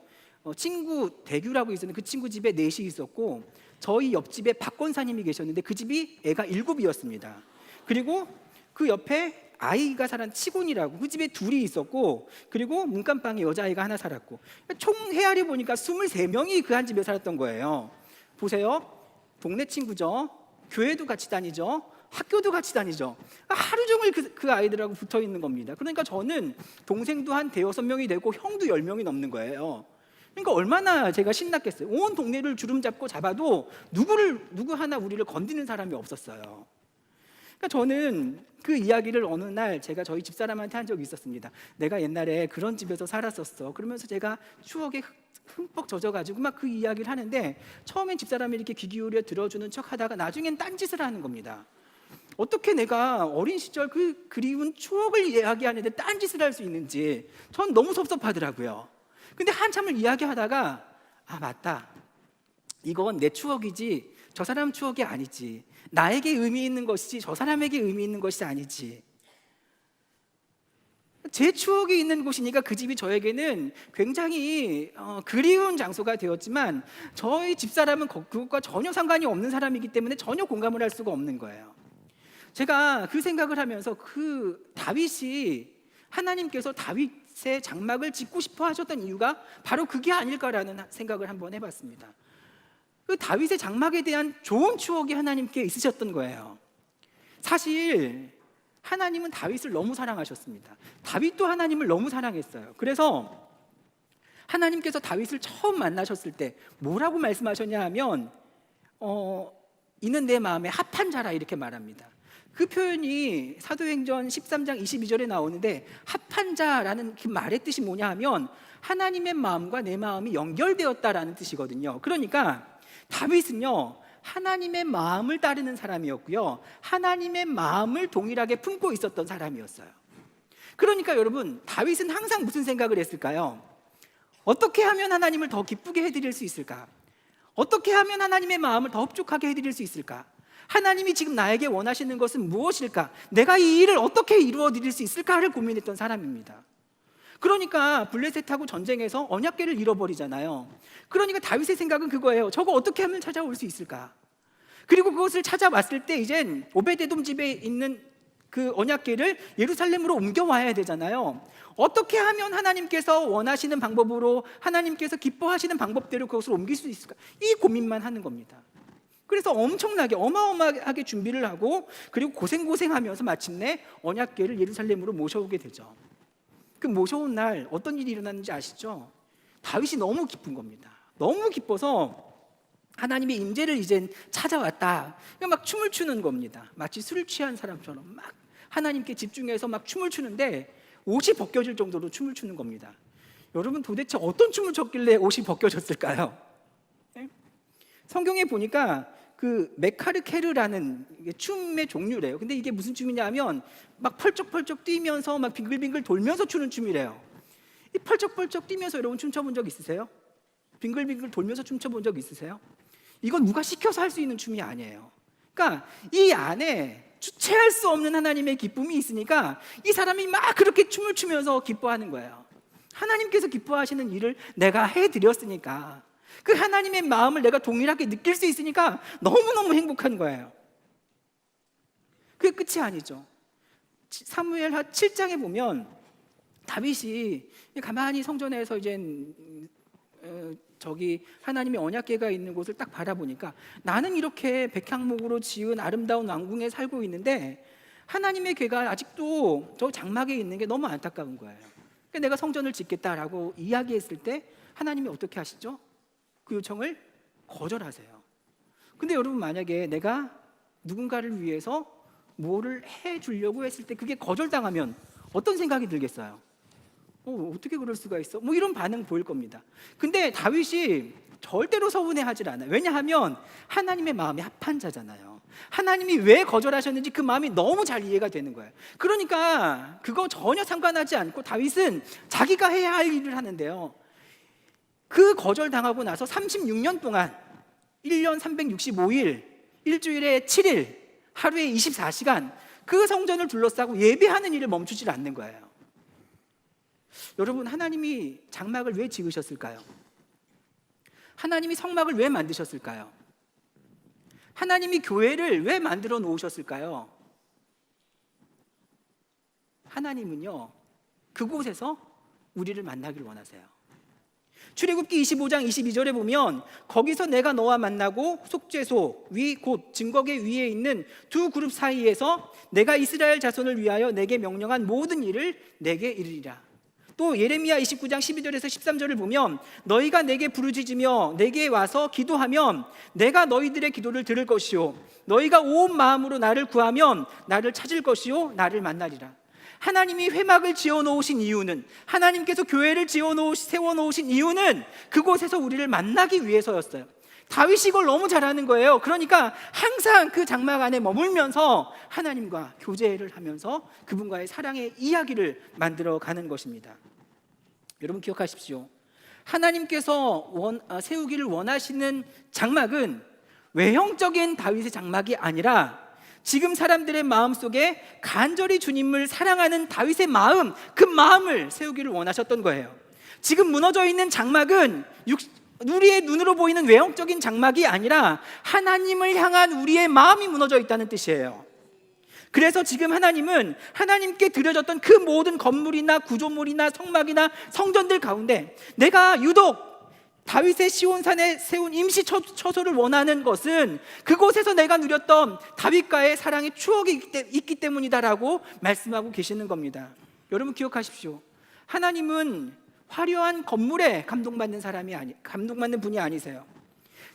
친구 대규라고 있었는데 그 친구 집에 넷이 있었고 저희 옆집에 박 권사님이 계셨는데 그 집이 애가 7이었습니다. 그리고 그 옆에 아이가 살았는 치곤이라고 그 집에 2이 있었고 그리고 문간방에 여자아이가 하나 살았고 총 헤아려 보니까 23명이 그 한 집에 살았던 거예요. 보세요. 동네 친구죠. 교회도 같이 다니죠. 학교도 같이 다니죠. 하루 종일 그 아이들하고 붙어 있는 겁니다. 그러니까 저는 동생도 한 5-6명이 되고 형도 10명이 넘는 거예요. 그러니까 얼마나 제가 신났겠어요. 온 동네를 주름 잡고 잡아도 누구 하나 우리를 건드는 사람이 없었어요. 그러니까 저는 그 이야기를 어느 날 제가 저희 집사람한테 한 적이 있었습니다. 내가 옛날에 그런 집에서 살았었어. 그러면서 제가 추억에 흠뻑 젖어가지고 막 그 이야기를 하는데 처음엔 집사람이 이렇게 귀 기울여 들어주는 척하다가 나중엔 딴짓을 하는 겁니다. 어떻게 내가 어린 시절 그 그리운 추억을 이야기하는데 딴짓을 할 수 있는지 전 너무 섭섭하더라고요. 근데 한참을 이야기하다가 아 맞다, 이건 내 추억이지 저 사람 추억이 아니지, 나에게 의미 있는 것이지 저 사람에게 의미 있는 것이 아니지, 제 추억이 있는 곳이니까 그 집이 저에게는 굉장히 그리운 장소가 되었지만 저희 집사람은 그것과 전혀 상관이 없는 사람이기 때문에 전혀 공감을 할 수가 없는 거예요. 제가 그 생각을 하면서 그 다윗이 하나님께서 다윗의 장막을 짓고 싶어 하셨던 이유가 바로 그게 아닐까라는 생각을 한번 해봤습니다. 그 다윗의 장막에 대한 좋은 추억이 하나님께 있으셨던 거예요. 사실 하나님은 다윗을 너무 사랑하셨습니다. 다윗도 하나님을 너무 사랑했어요. 그래서 하나님께서 다윗을 처음 만나셨을 때 뭐라고 말씀하셨냐 하면 이는 내 마음에 합한 자라 이렇게 말합니다. 그 표현이 사도행전 13장 22절에 나오는데 합한 자라는 그 말의 뜻이 뭐냐 하면 하나님의 마음과 내 마음이 연결되었다라는 뜻이거든요. 그러니까 다윗은요 하나님의 마음을 따르는 사람이었고요, 하나님의 마음을 동일하게 품고 있었던 사람이었어요. 그러니까 여러분, 다윗은 항상 무슨 생각을 했을까요? 어떻게 하면 하나님을 더 기쁘게 해드릴 수 있을까? 어떻게 하면 하나님의 마음을 더 흡족하게 해드릴 수 있을까? 하나님이 지금 나에게 원하시는 것은 무엇일까? 내가 이 일을 어떻게 이루어 드릴 수 있을까를 고민했던 사람입니다. 그러니까 블레셋하고 전쟁에서 언약궤를 잃어버리잖아요. 그러니까 다윗의 생각은 그거예요. 저거 어떻게 하면 찾아올 수 있을까? 그리고 그것을 찾아왔을 때 이젠 오베데돔 집에 있는 그 언약궤를 예루살렘으로 옮겨와야 되잖아요. 어떻게 하면 하나님께서 원하시는 방법으로, 하나님께서 기뻐하시는 방법대로 그것을 옮길 수 있을까? 이 고민만 하는 겁니다. 그래서 엄청나게 어마어마하게 준비를 하고 그리고 고생하면서 마침내 언약궤를 예루살렘으로 모셔오게 되죠. 그 모셔온 날 어떤 일이 일어났는지 아시죠? 다윗이 너무 기쁜 겁니다. 너무 기뻐서 하나님의 임재를 이젠 찾아왔다. 막 춤을 추는 겁니다. 마치 술 취한 사람처럼 막 하나님께 집중해서 막 춤을 추는데 옷이 벗겨질 정도로 춤을 추는 겁니다. 여러분 도대체 어떤 춤을 췄길래 옷이 벗겨졌을까요? 네? 성경에 보니까 그 메카르케르라는 춤의 종류래요. 근데 이게 무슨 춤이냐 하면 막 펄쩍펄쩍 뛰면서 막 빙글빙글 돌면서 추는 춤이래요. 이 펄쩍펄쩍 뛰면서 여러분 춤춰본 적 있으세요? 빙글빙글 돌면서 춤춰본 적 있으세요? 이건 누가 시켜서 할 수 있는 춤이 아니에요. 그러니까 이 안에 주체할 수 없는 하나님의 기쁨이 있으니까 이 사람이 막 그렇게 춤을 추면서 기뻐하는 거예요. 하나님께서 기뻐하시는 일을 내가 해드렸으니까, 그 하나님의 마음을 내가 동일하게 느낄 수 있으니까 너무너무 행복한 거예요. 그게 끝이 아니죠. 사무엘 7장에 보면 다윗이 가만히 성전에서 이제 저기 하나님의 언약궤가 있는 곳을 딱 바라보니까 나는 이렇게 백향목으로 지은 아름다운 왕궁에 살고 있는데 하나님의 궤가 아직도 저 장막에 있는 게 너무 안타까운 거예요. 그러니까 내가 성전을 짓겠다라고 이야기했을 때 하나님이 어떻게 하시죠? 그 요청을 거절하세요. 근데 여러분 만약에 내가 누군가를 위해서 뭐를 해주려고 했을 때 그게 거절당하면 어떤 생각이 들겠어요? 어떻게 그럴 수가 있어? 뭐 이런 반응 보일 겁니다. 근데 다윗이 절대로 서운해하지 않아요. 왜냐하면 하나님의 마음이 합한 자잖아요. 하나님이 왜 거절하셨는지 그 마음이 너무 잘 이해가 되는 거예요. 그러니까 그거 전혀 상관하지 않고 다윗은 자기가 해야 할 일을 하는데요, 그 거절당하고 나서 36년 동안 1년 365일, 일주일에 7일, 하루에 24시간 그 성전을 둘러싸고 예배하는 일을 멈추질 않는 거예요. 여러분, 하나님이 장막을 왜 지으셨을까요? 하나님이 성막을 왜 만드셨을까요? 하나님이 교회를 왜 만들어 놓으셨을까요? 하나님은요, 그곳에서 우리를 만나길 원하세요. 출애굽기 25장 22절에 보면 거기서 내가 너와 만나고 속죄소 위 곧 증거계 위에 있는 두 그룹 사이에서 내가 이스라엘 자손을 위하여 내게 명령한 모든 일을 내게 이르리라. 또 예레미야 29장 12절에서 13절을 보면 너희가 내게 부르짖으며 내게 와서 기도하면 내가 너희들의 기도를 들을 것이요 너희가 온 마음으로 나를 구하면 나를 찾을 것이요 나를 만나리라. 하나님이 회막을 지어놓으신 이유는, 하나님께서 교회를 세워놓으신 이유는 그곳에서 우리를 만나기 위해서였어요. 다윗이 이걸 너무 잘하는 거예요. 그러니까 항상 그 장막 안에 머물면서 하나님과 교제를 하면서 그분과의 사랑의 이야기를 만들어 가는 것입니다. 여러분 기억하십시오. 하나님께서 세우기를 원하시는 장막은 외형적인 다윗의 장막이 아니라 지금 사람들의 마음속에 간절히 주님을 사랑하는 다윗의 마음, 그 마음을 세우기를 원하셨던 거예요. 지금 무너져 있는 장막은 우리의 눈으로 보이는 외형적인 장막이 아니라 하나님을 향한 우리의 마음이 무너져 있다는 뜻이에요. 그래서 지금 하나님은 하나님께 드려졌던 그 모든 건물이나 구조물이나 성막이나 성전들 가운데 내가 유독 다윗의 시온산에 세운 임시 처소를 원하는 것은 그곳에서 내가 누렸던 다윗과의 사랑의 추억이 있기 때문이다라고 말씀하고 계시는 겁니다. 여러분 기억하십시오. 하나님은 화려한 건물에 감동받는 분이 아니세요.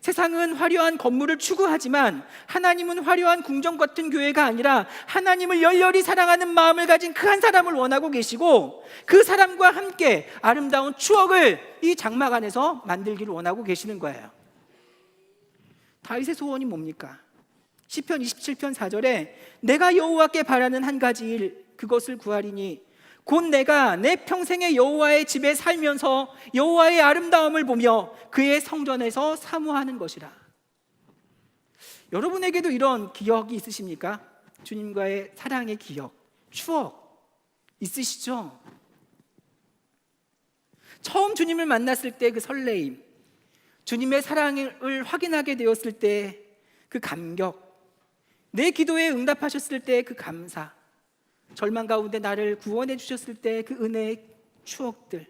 세상은 화려한 건물을 추구하지만 하나님은 화려한 궁정 같은 교회가 아니라 하나님을 열렬히 사랑하는 마음을 가진 그 한 사람을 원하고 계시고 그 사람과 함께 아름다운 추억을 이 장막 안에서 만들기를 원하고 계시는 거예요. 다윗의 소원이 뭡니까? 시편 27편 4절에 내가 여호와께 바라는 한 가지 일 그것을 구하리니 곧 내가 내 평생의 여호와의 집에 살면서 여호와의 아름다움을 보며 그의 성전에서 사모하는 것이라. 여러분에게도 이런 기억이 있으십니까? 주님과의 사랑의 기억, 추억 있으시죠? 처음 주님을 만났을 때 그 설레임, 주님의 사랑을 확인하게 되었을 때 그 감격, 내 기도에 응답하셨을 때 그 감사, 절망 가운데 나를 구원해 주셨을 때 그 은혜의 추억들,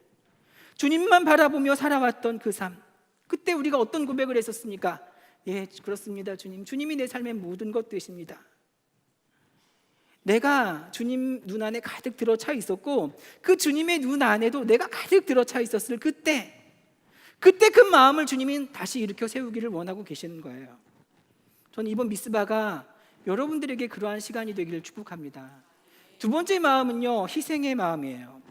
주님만 바라보며 살아왔던 그 삶, 그때 우리가 어떤 고백을 했었습니까? 예, 그렇습니다 주님, 주님이 내 삶의 모든 것 되십니다. 내가 주님 눈 안에 가득 들어차 있었고 그 주님의 눈 안에도 내가 가득 들어차 있었을 그때 그 마음을 주님이 다시 일으켜 세우기를 원하고 계시는 거예요. 저는 이번 미스바가 여러분들에게 그러한 시간이 되기를 축복합니다. 두 번째 마음은요, 희생의 마음이에요.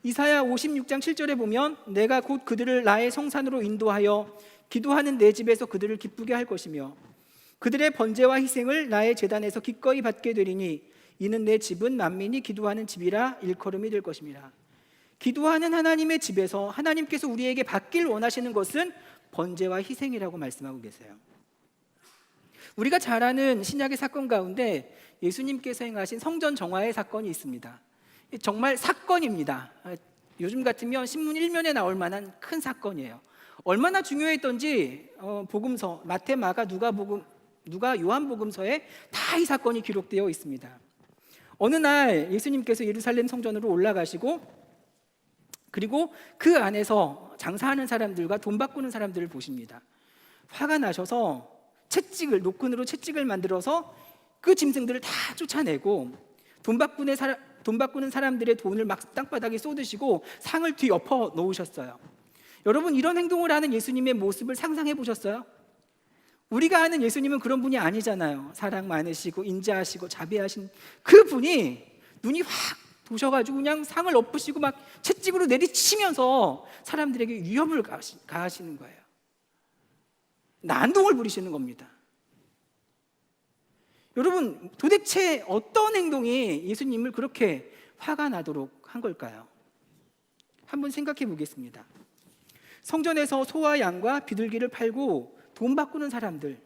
이사야 56장 7절에 보면 내가 곧 그들을 나의 성산으로 인도하여 기도하는 내 집에서 그들을 기쁘게 할 것이며 그들의 번제와 희생을 나의 제단에서 기꺼이 받게 되리니 이는 내 집은 만민이 기도하는 집이라 일컬음이 될 것입니다. 기도하는 하나님의 집에서 하나님께서 우리에게 받길 원하시는 것은 번제와 희생이라고 말씀하고 계세요. 우리가 잘 아는 신약의 사건 가운데 예수님께서 행하신 성전 정화의 사건이 있습니다. 정말 사건입니다. 요즘 같으면 신문 1면에 나올 만한 큰 사건이에요. 얼마나 중요했던지 복음서, 마태, 마가, 누가 요한복음서에 다 이 사건이 기록되어 있습니다. 어느 날 예수님께서 예루살렘 성전으로 올라가시고 그리고 그 안에서 장사하는 사람들과 돈 바꾸는 사람들을 보십니다. 화가 나셔서 노끈으로 채찍을 만들어서 그 짐승들을 다 쫓아내고 돈 바꾸는 사람들의 돈을 막 땅바닥에 쏟으시고 상을 뒤엎어 놓으셨어요. 여러분, 이런 행동을 하는 예수님의 모습을 상상해 보셨어요? 우리가 아는 예수님은 그런 분이 아니잖아요. 사랑 많으시고 인자하시고 자비하신 그 분이 눈이 확 도셔가지고 그냥 상을 엎으시고 막 채찍으로 내리치면서 사람들에게 위협을 가하시는 거예요. 난동을 부리시는 겁니다. 여러분, 도대체 어떤 행동이 예수님을 그렇게 화가 나도록 한 걸까요? 한번 생각해 보겠습니다. 성전에서 소와 양과 비둘기를 팔고 돈 바꾸는 사람들,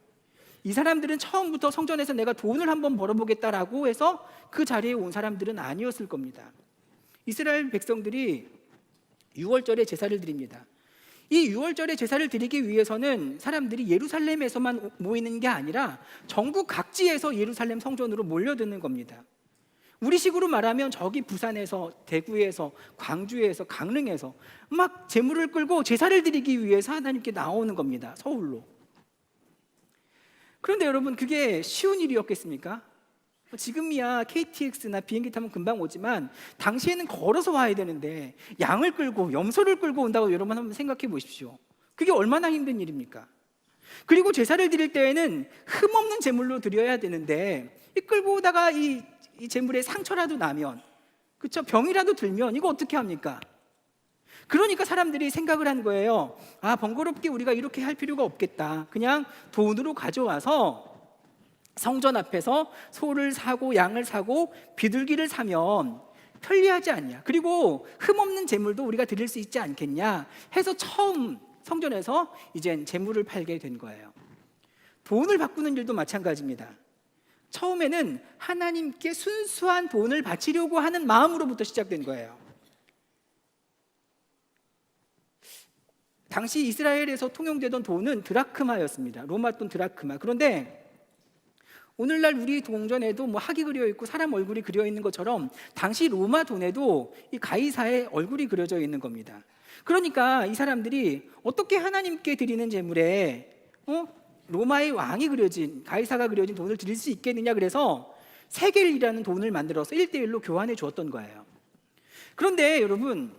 이 사람들은 처음부터 성전에서 내가 돈을 한번 벌어보겠다라고 해서 그 자리에 온 사람들은 아니었을 겁니다. 이스라엘 백성들이 유월절에 제사를 드립니다. 이 유월절에 제사를 드리기 위해서는 사람들이 예루살렘에서만 모이는 게 아니라 전국 각지에서 예루살렘 성전으로 몰려드는 겁니다. 우리식으로 말하면 저기 부산에서, 대구에서, 광주에서, 강릉에서 막 제물을 끌고 제사를 드리기 위해서 하나님께 나오는 겁니다. 서울로. 그런데 여러분, 그게 쉬운 일이었겠습니까? 지금이야 KTX나 비행기 타면 금방 오지만 당시에는 걸어서 와야 되는데 양을 끌고 염소를 끌고 온다고 여러분 한번 생각해 보십시오. 그게 얼마나 힘든 일입니까? 그리고 제사를 드릴 때에는 흠없는 제물로 드려야 되는데 이 끌고 오다가 이 제물에 상처라도 나면 그렇죠? 병이라도 들면 이거 어떻게 합니까? 그러니까 사람들이 생각을 한 거예요. 아, 번거롭게 우리가 이렇게 할 필요가 없겠다. 그냥 돈으로 가져와서 성전 앞에서 소를 사고 양을 사고 비둘기를 사면 편리하지 않냐. 그리고 흠없는 재물도 우리가 드릴 수 있지 않겠냐 해서 처음 성전에서 이젠 재물을 팔게 된 거예요. 돈을 바꾸는 일도 마찬가지입니다. 처음에는 하나님께 순수한 돈을 바치려고 하는 마음으로부터 시작된 거예요. 당시 이스라엘에서 통용되던 돈은 드라크마였습니다. 로마 돈 드라크마. 그런데 오늘날 우리 동전에도 뭐 학이 그려 있고 사람 얼굴이 그려 있는 것처럼 당시 로마 돈에도 이 가이사의 얼굴이 그려져 있는 겁니다. 그러니까 이 사람들이 어떻게 하나님께 드리는 제물에 로마의 왕이 그려진, 가이사가 그려진 돈을 드릴 수 있겠느냐, 그래서 세겔이라는 돈을 만들어서 1대1로 교환해 주었던 거예요. 그런데 여러분,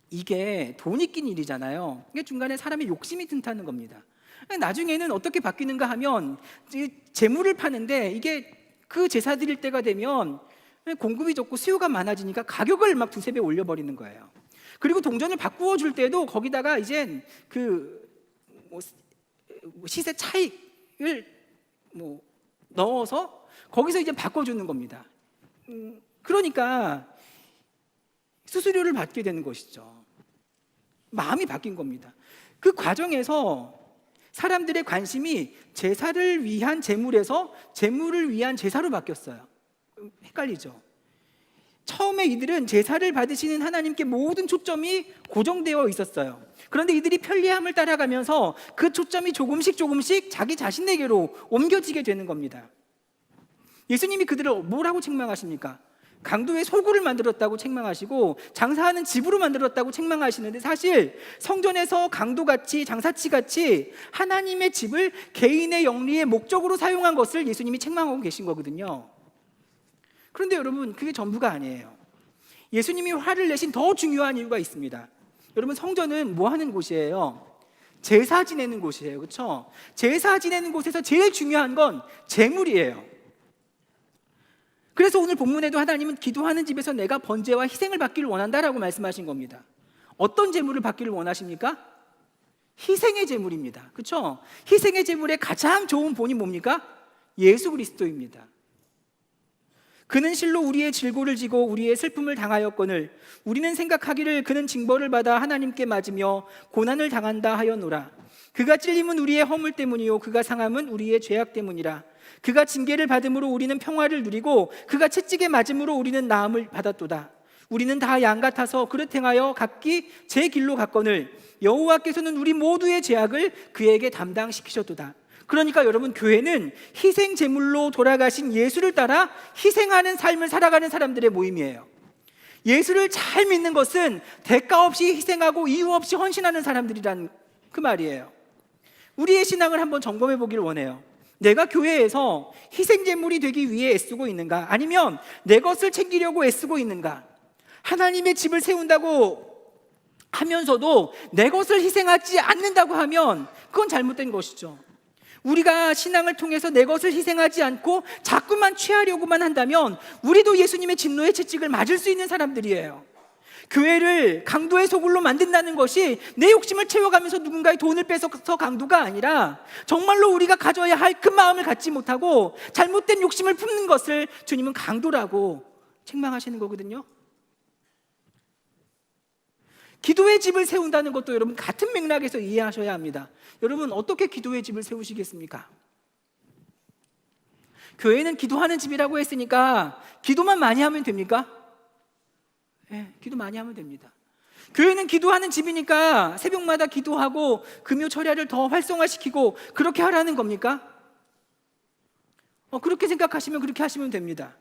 이게 돈이 낀 일이잖아요. 이게 중간에 사람의 욕심이 튼다는 겁니다. 나중에는 어떻게 바뀌는가 하면 재물을 파는데 이게 그 제사 드릴 때가 되면 공급이 적고 수요가 많아지니까 가격을 막 두세 배 올려버리는 거예요. 그리고 동전을 바꾸어 줄 때도 거기다가 이젠 시세 차익을 넣어서 거기서 이제 바꿔주는 겁니다. 그러니까 수수료를 받게 되는 것이죠. 마음이 바뀐 겁니다. 그 과정에서 사람들의 관심이 제사를 위한 제물에서 제물을 위한 제사로 바뀌었어요. 헷갈리죠? 처음에 이들은 제사를 받으시는 하나님께 모든 초점이 고정되어 있었어요. 그런데 이들이 편리함을 따라가면서 그 초점이 조금씩 자기 자신에게로 옮겨지게 되는 겁니다. 예수님이 그들을 뭐라고 책망하십니까? 강도의 소굴을 만들었다고 책망하시고 장사하는 집으로 만들었다고 책망하시는데, 사실 성전에서 강도같이 장사치같이 하나님의 집을 개인의 영리의 목적으로 사용한 것을 예수님이 책망하고 계신 거거든요. 그런데 여러분, 그게 전부가 아니에요. 예수님이 화를 내신 더 중요한 이유가 있습니다. 여러분, 성전은 뭐 하는 곳이에요? 제사 지내는 곳이에요. 그렇죠? 제사 지내는 곳에서 제일 중요한 건 제물이에요. 그래서 오늘 본문에도 하나님은 기도하는 집에서 내가 번제와 희생을 받기를 원한다라고 말씀하신 겁니다. 어떤 제물을 받기를 원하십니까? 희생의 제물입니다. 그렇죠? 희생의 제물의 가장 좋은 본이 뭡니까? 예수 그리스도입니다. 그는 실로 우리의 질고를 지고 우리의 슬픔을 당하였거늘 우리는 생각하기를 그는 징벌을 받아 하나님께 맞으며 고난을 당한다 하였노라. 그가 찔림은 우리의 허물 때문이요 그가 상함은 우리의 죄악 때문이라. 그가 징계를 받음으로 우리는 평화를 누리고 그가 채찍에 맞음으로 우리는 나음을 받았도다. 우리는 다 양 같아서 그릇 행하여 각기 제 길로 갔거늘 여호와께서는 우리 모두의 죄악을 그에게 담당시키셨도다. 그러니까 여러분, 교회는 희생 제물로 돌아가신 예수를 따라 희생하는 삶을 살아가는 사람들의 모임이에요. 예수를 잘 믿는 것은 대가 없이 희생하고 이유 없이 헌신하는 사람들이란 그 말이에요. 우리의 신앙을 한번 점검해 보기를 원해요. 내가 교회에서 희생 제물이 되기 위해 애쓰고 있는가? 아니면 내 것을 챙기려고 애쓰고 있는가? 하나님의 집을 세운다고 하면서도 내 것을 희생하지 않는다고 하면 그건 잘못된 것이죠. 우리가 신앙을 통해서 내 것을 희생하지 않고 자꾸만 취하려고만 한다면 우리도 예수님의 진노의 채찍을 맞을 수 있는 사람들이에요. 교회를 강도의 소굴로 만든다는 것이 내 욕심을 채워가면서 누군가의 돈을 뺏어서 강도가 아니라 정말로 우리가 가져야 할 그 마음을 갖지 못하고 잘못된 욕심을 품는 것을 주님은 강도라고 책망하시는 거거든요. 기도의 집을 세운다는 것도 여러분 같은 맥락에서 이해하셔야 합니다. 여러분, 어떻게 기도의 집을 세우시겠습니까? 교회는 기도하는 집이라고 했으니까 기도만 많이 하면 됩니까? 네, 기도 많이 하면 됩니다. 교회는 기도하는 집이니까 새벽마다 기도하고 금요 철야를 더 활성화시키고 그렇게 하라는 겁니까? 그렇게 생각하시면 그렇게 하시면 됩니다.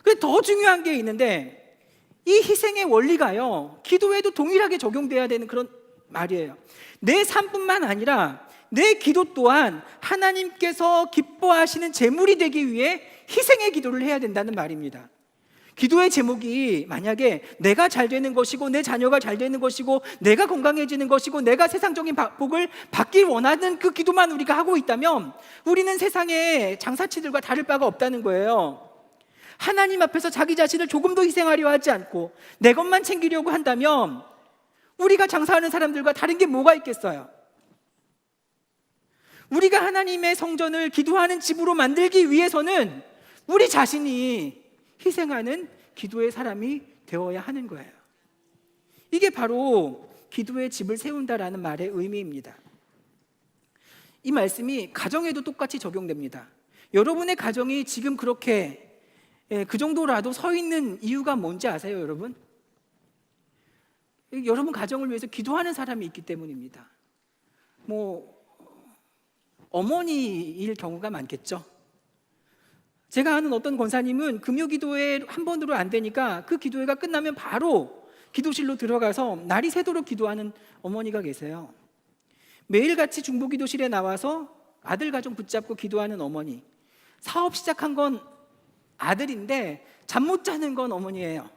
근데 더 중요한 게 있는데, 이 희생의 원리가요, 기도에도 동일하게 적용돼야 되는 그런 말이에요. 내 삶뿐만 아니라 내 기도 또한 하나님께서 기뻐하시는 제물이 되기 위해 희생의 기도를 해야 된다는 말입니다. 기도의 제목이 만약에 내가 잘 되는 것이고 내 자녀가 잘 되는 것이고 내가 건강해지는 것이고 내가 세상적인 복을 받길 원하는 그 기도만 우리가 하고 있다면 우리는 세상의 장사치들과 다를 바가 없다는 거예요. 하나님 앞에서 자기 자신을 조금도 희생하려 하지 않고 내 것만 챙기려고 한다면 우리가 장사하는 사람들과 다른 게 뭐가 있겠어요? 우리가 하나님의 성전을 기도하는 집으로 만들기 위해서는 우리 자신이 희생하는 기도의 사람이 되어야 하는 거예요. 이게 바로 기도의 집을 세운다라는 말의 의미입니다. 이 말씀이 가정에도 똑같이 적용됩니다. 여러분의 가정이 지금 그렇게 그 정도라도 서 있는 이유가 뭔지 아세요, 여러분? 여러분 가정을 위해서 기도하는 사람이 있기 때문입니다. 어머니일 경우가 많겠죠. 제가 아는 어떤 권사님은 금요기도회 한 번으로 안 되니까 그 기도회가 끝나면 바로 기도실로 들어가서 날이 새도록 기도하는 어머니가 계세요. 매일같이 중보기도실에 나와서 아들 가정 붙잡고 기도하는 어머니. 사업 시작한 건 아들인데 잠 못 자는 건 어머니예요.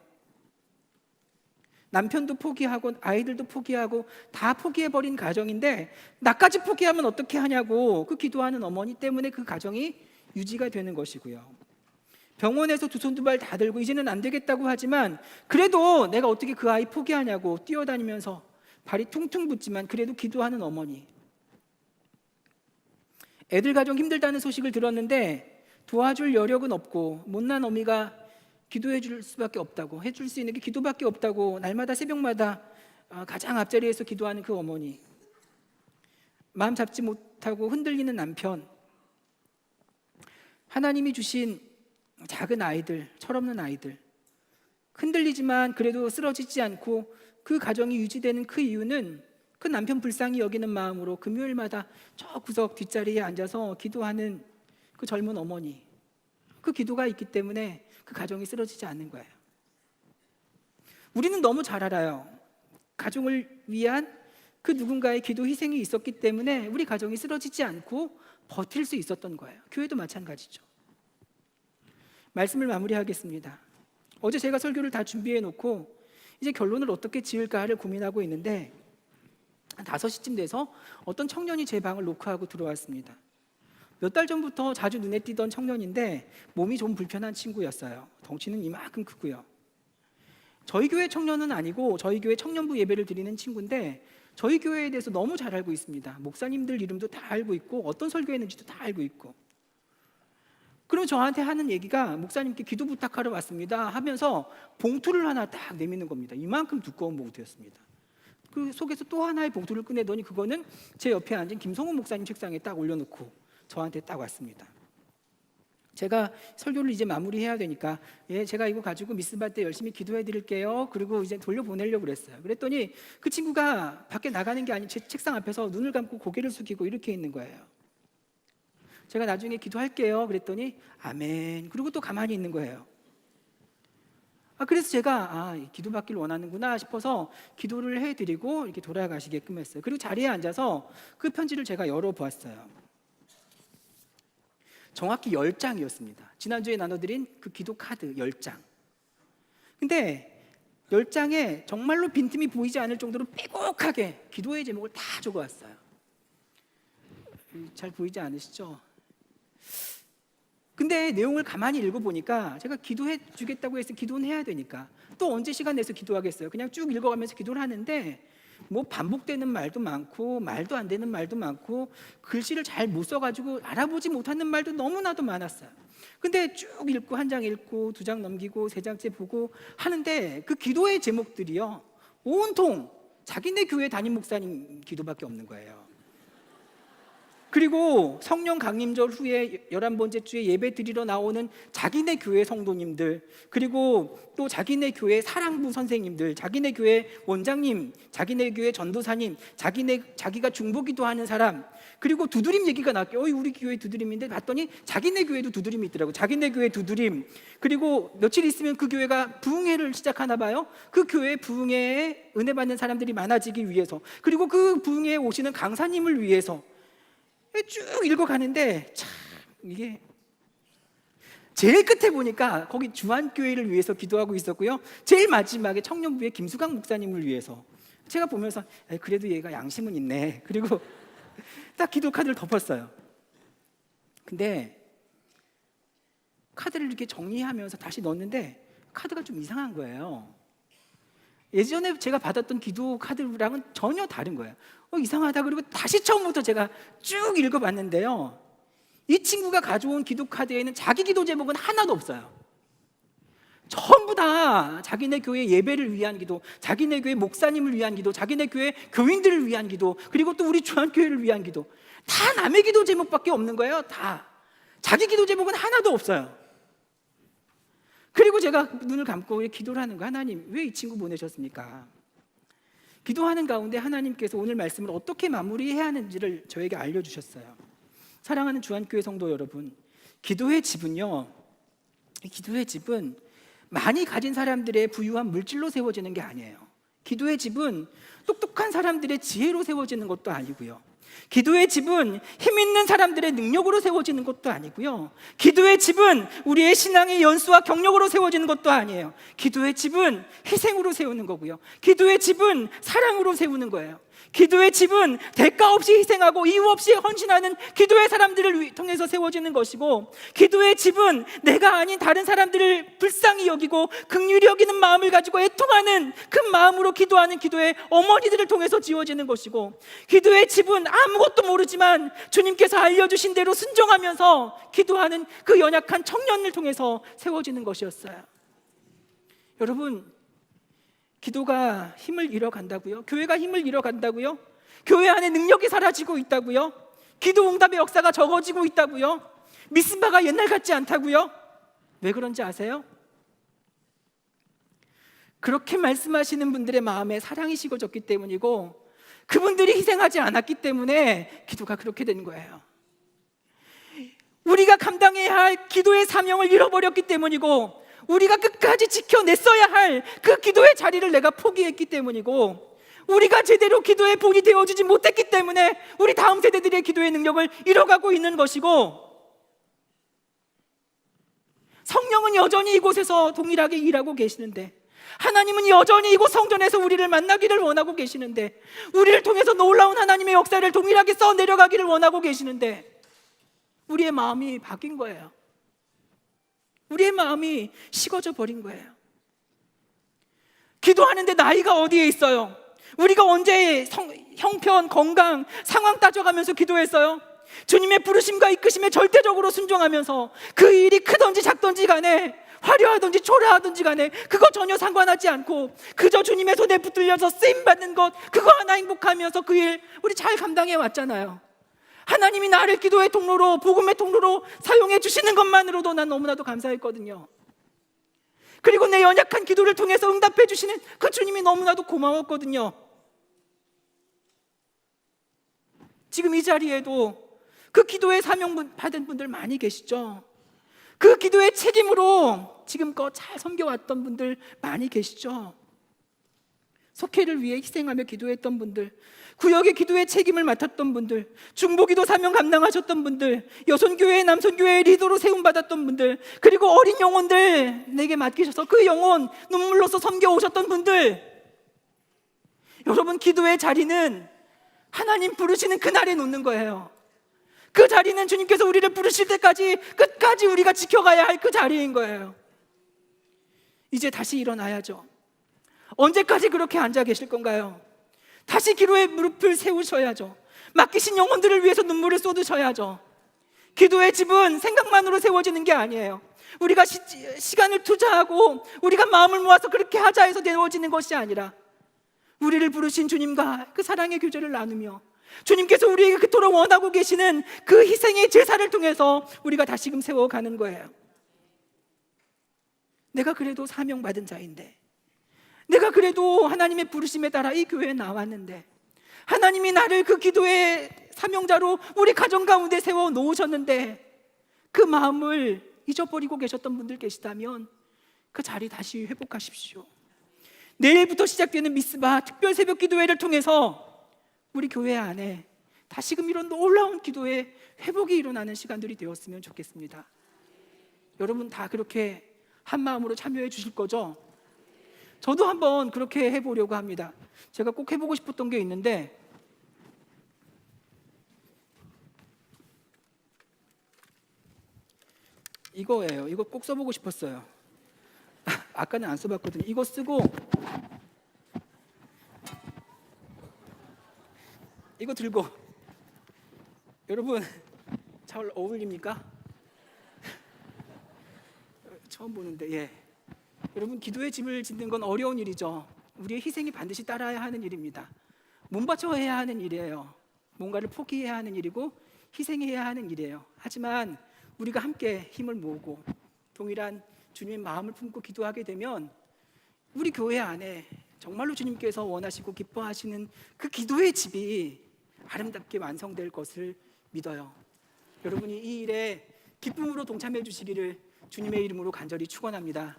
남편도 포기하고 아이들도 포기하고 다 포기해버린 가정인데 나까지 포기하면 어떻게 하냐고 그 기도하는 어머니 때문에 그 가정이 유지가 되는 것이고요. 병원에서 두 손 두 발 다 들고 이제는 안 되겠다고 하지만 그래도 내가 어떻게 그 아이 포기하냐고 뛰어다니면서 발이 퉁퉁 붓지만 그래도 기도하는 어머니. 애들 가정 힘들다는 소식을 들었는데 도와줄 여력은 없고 못난 어미가 기도해 줄 수밖에 없다고, 해줄 수 있는 게 기도밖에 없다고 날마다 새벽마다 가장 앞자리에서 기도하는 그 어머니. 마음 잡지 못하고 흔들리는 남편. 하나님이 주신 작은 아이들, 철없는 아이들. 흔들리지만 그래도 쓰러지지 않고 그 가정이 유지되는 그 이유는 그 남편 불쌍히 여기는 마음으로 금요일마다 저 구석 뒷자리에 앉아서 기도하는 그 젊은 어머니. 그 기도가 있기 때문에 그 가정이 쓰러지지 않는 거예요. 우리는 너무 잘 알아요. 가정을 위한 그 누군가의 기도 희생이 있었기 때문에 우리 가정이 쓰러지지 않고 버틸 수 있었던 거예요. 교회도 마찬가지죠. 말씀을 마무리하겠습니다. 어제 제가 설교를 다 준비해 놓고 이제 결론을 어떻게 지을까를 고민하고 있는데 한 5시쯤 돼서 어떤 청년이 제 방을 노크하고 들어왔습니다. 몇 달 전부터 자주 눈에 띄던 청년인데 몸이 좀 불편한 친구였어요. 덩치는 이만큼 크고요. 저희 교회 청년은 아니고 저희 교회 청년부 예배를 드리는 친구인데 저희 교회에 대해서 너무 잘 알고 있습니다. 목사님들 이름도 다 알고 있고 어떤 설교했는지도 다 알고 있고. 그럼 저한테 하는 얘기가 목사님께 기도 부탁하러 왔습니다 하면서 봉투를 하나 딱 내미는 겁니다. 이만큼 두꺼운 봉투였습니다. 그 속에서 또 하나의 봉투를 꺼내더니 그거는 제 옆에 앉은 김성훈 목사님 책상에 딱 올려놓고 저한테 딱 왔습니다. 제가 설교를 이제 마무리해야 되니까 제가 이거 가지고 미스바 때 열심히 기도해 드릴게요. 그리고 이제 돌려보내려고 그랬어요. 그랬더니 그 친구가 밖에 나가는 게 아닌 제 책상 앞에서 눈을 감고 고개를 숙이고 이렇게 있는 거예요. 제가 나중에 기도할게요. 그랬더니 아멘. 그리고 또 가만히 있는 거예요. 그래서 제가 기도받기를 원하는구나 싶어서 기도를 해드리고 이렇게 돌아가시게끔 했어요. 그리고 자리에 앉아서 그 편지를 제가 열어보았어요. 정확히 10장이었습니다. 지난주에 나눠드린 그 기도 카드 10장. 근데 10장에 정말로 빈틈이 보이지 않을 정도로 빼곡하게 기도의 제목을 다 적어왔어요. 잘 보이지 않으시죠? 근데 내용을 가만히 읽어보니까 제가 기도해 주겠다고 해서 기도는 해야 되니까 또 언제 시간 내서 기도하겠어요. 그냥 쭉 읽어가면서 기도를 하는데 뭐 반복되는 말도 많고 말도 안 되는 말도 많고 글씨를 잘 못 써가지고 알아보지 못하는 말도 너무나도 많았어요. 근데 쭉 읽고 한 장 읽고 2장 넘기고 3장째 보고 하는데 그 기도의 제목들이요 온통 자기네 교회 담임 목사님 기도밖에 없는 거예요. 그리고 성령 강림절 후에 11번째 주에 예배 드리러 나오는 자기네 교회 성도님들, 그리고 또 자기네 교회 사랑부 선생님들, 자기네 교회 원장님, 자기네 교회 전도사님, 자기가 중보기도 하는 사람, 그리고 두드림 얘기가 나왔게 우리 교회 두드림인데 봤더니 자기네 교회도 두드림이 있더라고. 자기네 교회 두드림. 그리고 며칠 있으면 그 교회가 부흥회를 시작하나 봐요. 그 교회 부흥회에 은혜 받는 사람들이 많아지기 위해서, 그리고 그 부흥회에 오시는 강사님을 위해서 쭉 읽어가는데 참 이게 제일 끝에 보니까 거기 주한교회를 위해서 기도하고 있었고요. 제일 마지막에 청년부의 김수강 목사님을 위해서. 제가 보면서 그래도 얘가 양심은 있네. 그리고 딱 기도 카드를 덮었어요. 근데 카드를 이렇게 정리하면서 다시 넣었는데 카드가 좀 이상한 거예요. 예전에 제가 받았던 기도 카드랑은 전혀 다른 거예요. 이상하다. 그리고 다시 처음부터 제가 쭉 읽어봤는데요, 이 친구가 가져온 기도 카드에는 자기 기도 제목은 하나도 없어요. 전부 다 자기네 교회 예배를 위한 기도, 자기네 교회 목사님을 위한 기도, 자기네 교회 교인들을 위한 기도, 그리고 또 우리 주한교회를 위한 기도, 다 남의 기도 제목밖에 없는 거예요. 다 자기 기도 제목은 하나도 없어요. 그리고 제가 눈을 감고 기도를 하는 거예요. 하나님, 왜 이 친구 보내셨습니까? 기도하는 가운데 하나님께서 오늘 말씀을 어떻게 마무리해야 하는지를 저에게 알려주셨어요. 사랑하는 주한교회 성도 여러분, 기도의 집은요, 기도의 집은 많이 가진 사람들의 부유한 물질로 세워지는 게 아니에요. 기도의 집은 똑똑한 사람들의 지혜로 세워지는 것도 아니고요, 기도의 집은 힘 있는 사람들의 능력으로 세워지는 것도 아니고요, 기도의 집은 우리의 신앙의 연수와 경력으로 세워지는 것도 아니에요. 기도의 집은 희생으로 세우는 거고요, 기도의 집은 사랑으로 세우는 거예요. 기도의 집은 대가 없이 희생하고 이유 없이 헌신하는 기도의 사람들을 통해서 세워지는 것이고, 기도의 집은 내가 아닌 다른 사람들을 불쌍히 여기고 긍휼히 여기는 마음을 가지고 애통하는 그 마음으로 기도하는 기도의 어머니들을 통해서 지어지는 것이고, 기도의 집은 아무것도 모르지만 주님께서 알려주신 대로 순종하면서 기도하는 그 연약한 청년을 통해서 세워지는 것이었어요. 여러분, 기도가 힘을 잃어간다고요? 교회가 힘을 잃어간다고요? 교회 안에 능력이 사라지고 있다고요? 기도 응답의 역사가 적어지고 있다고요? 미스바가 옛날 같지 않다고요? 왜 그런지 아세요? 그렇게 말씀하시는 분들의 마음에 사랑이 식어졌기 때문이고, 그분들이 희생하지 않았기 때문에 기도가 그렇게 된 거예요. 우리가 감당해야 할 기도의 사명을 잃어버렸기 때문이고, 우리가 끝까지 지켜냈어야 할 그 기도의 자리를 내가 포기했기 때문이고, 우리가 제대로 기도의 본이 되어주지 못했기 때문에 우리 다음 세대들의 기도의 능력을 잃어가고 있는 것이고, 성령은 여전히 이곳에서 동일하게 일하고 계시는데, 하나님은 여전히 이곳 성전에서 우리를 만나기를 원하고 계시는데, 우리를 통해서 놀라운 하나님의 역사를 동일하게 써내려가기를 원하고 계시는데, 우리의 마음이 바뀐 거예요. 우리의 마음이 식어져 버린 거예요. 기도하는데 나이가 어디에 있어요? 우리가 언제 형편, 건강, 상황 따져가면서 기도했어요? 주님의 부르심과 이끄심에 절대적으로 순종하면서 그 일이 크든지 작든지 간에, 화려하든지 초라하든지 간에 그거 전혀 상관하지 않고 그저 주님의 손에 붙들려서 쓰임받는 것, 그거 하나 행복하면서 그 일 우리 잘 감당해 왔잖아요. 하나님이 나를 기도의 통로로, 복음의 통로로 사용해 주시는 것만으로도 난 너무나도 감사했거든요. 그리고 내 연약한 기도를 통해서 응답해 주시는 그 주님이 너무나도 고마웠거든요. 지금 이 자리에도 그 기도의 사명 받은 분들 많이 계시죠? 그 기도의 책임으로 지금껏 잘 섬겨왔던 분들 많이 계시죠? 속회를 위해 희생하며 기도했던 분들, 구역의 기도의 책임을 맡았던 분들, 중보기도 사명 감당하셨던 분들, 여손교회, 남손교회 리더로 세움받았던 분들, 그리고 어린 영혼들 내게 맡기셔서 그 영혼 눈물로서 섬겨오셨던 분들, 여러분, 기도의 자리는 하나님 부르시는 그날에 놓는 거예요. 그 자리는 주님께서 우리를 부르실 때까지 끝까지 우리가 지켜가야 할 그 자리인 거예요. 이제 다시 일어나야죠. 언제까지 그렇게 앉아 계실 건가요? 다시 기도의 무릎을 세우셔야죠. 맡기신 영혼들을 위해서 눈물을 쏟으셔야죠. 기도의 집은 생각만으로 세워지는 게 아니에요. 우리가 시간을 투자하고 우리가 마음을 모아서 그렇게 하자 해서 되어지는 것이 아니라, 우리를 부르신 주님과 그 사랑의 교제를 나누며 주님께서 우리에게 그토록 원하고 계시는 그 희생의 제사를 통해서 우리가 다시금 세워가는 거예요. 내가 그래도 사명받은 자인데, 내가 그래도 하나님의 부르심에 따라 이 교회에 나왔는데, 하나님이 나를 그 기도의 사명자로 우리 가정 가운데 세워 놓으셨는데, 그 마음을 잊어버리고 계셨던 분들 계시다면 그 자리 다시 회복하십시오. 내일부터 시작되는 미스바 특별 새벽 기도회를 통해서 우리 교회 안에 다시금 이런 놀라운 기도의 회복이 일어나는 시간들이 되었으면 좋겠습니다. 여러분 다 그렇게 한 마음으로 참여해 주실 거죠? 저도 한번 그렇게 해보려고 합니다. 제가 꼭 해보고 싶었던 게 있는데, 이거예요. 이거 꼭 써보고 싶었어요. 아까는 안 써봤거든요. 이거 쓰고 이거 들고 여러분 잘 어울립니까? 처음 보는데 예. 여러분 기도의 집을 짓는 건 어려운 일이죠. 우리의 희생이 반드시 따라야 하는 일입니다. 몸바쳐야 하는 일이에요. 뭔가를 포기해야 하는 일이고 희생해야 하는 일이에요. 하지만 우리가 함께 힘을 모으고 동일한 주님의 마음을 품고 기도하게 되면 우리 교회 안에 정말로 주님께서 원하시고 기뻐하시는 그 기도의 집이 아름답게 완성될 것을 믿어요. 여러분이 이 일에 기쁨으로 동참해 주시기를 주님의 이름으로 간절히 축원합니다.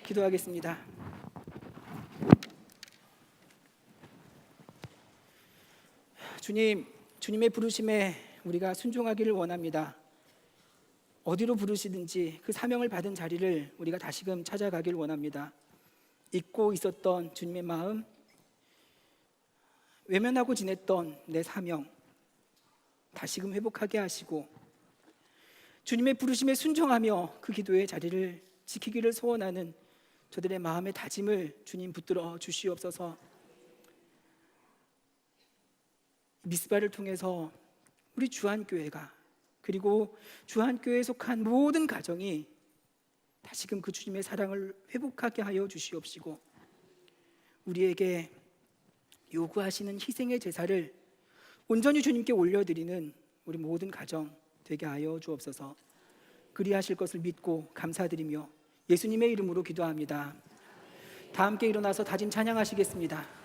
기도하겠습니다. 주님, 주님의 부르심에 우리가 순종하기를 원합니다. 어디로 부르시든지 그 사명을 받은 자리를 우리가 다시금 찾아가길 원합니다. 잊고 있었던 주님의 마음, 외면하고 지냈던 내 사명 다시금 회복하게 하시고 주님의 부르심에 순종하며 그 기도의 자리를 지키기를 소원하는 저들의 마음의 다짐을 주님 붙들어 주시옵소서. 미스바를 통해서 우리 주한교회가 그리고 주한교회에 속한 모든 가정이 다시금 그 주님의 사랑을 회복하게 하여 주시옵시고 우리에게 요구하시는 희생의 제사를 온전히 주님께 올려드리는 우리 모든 가정 되게 하여 주옵소서. 그리하실 것을 믿고 감사드리며 예수님의 이름으로 기도합니다. 다 함께 일어나서 다짐 찬양하시겠습니다.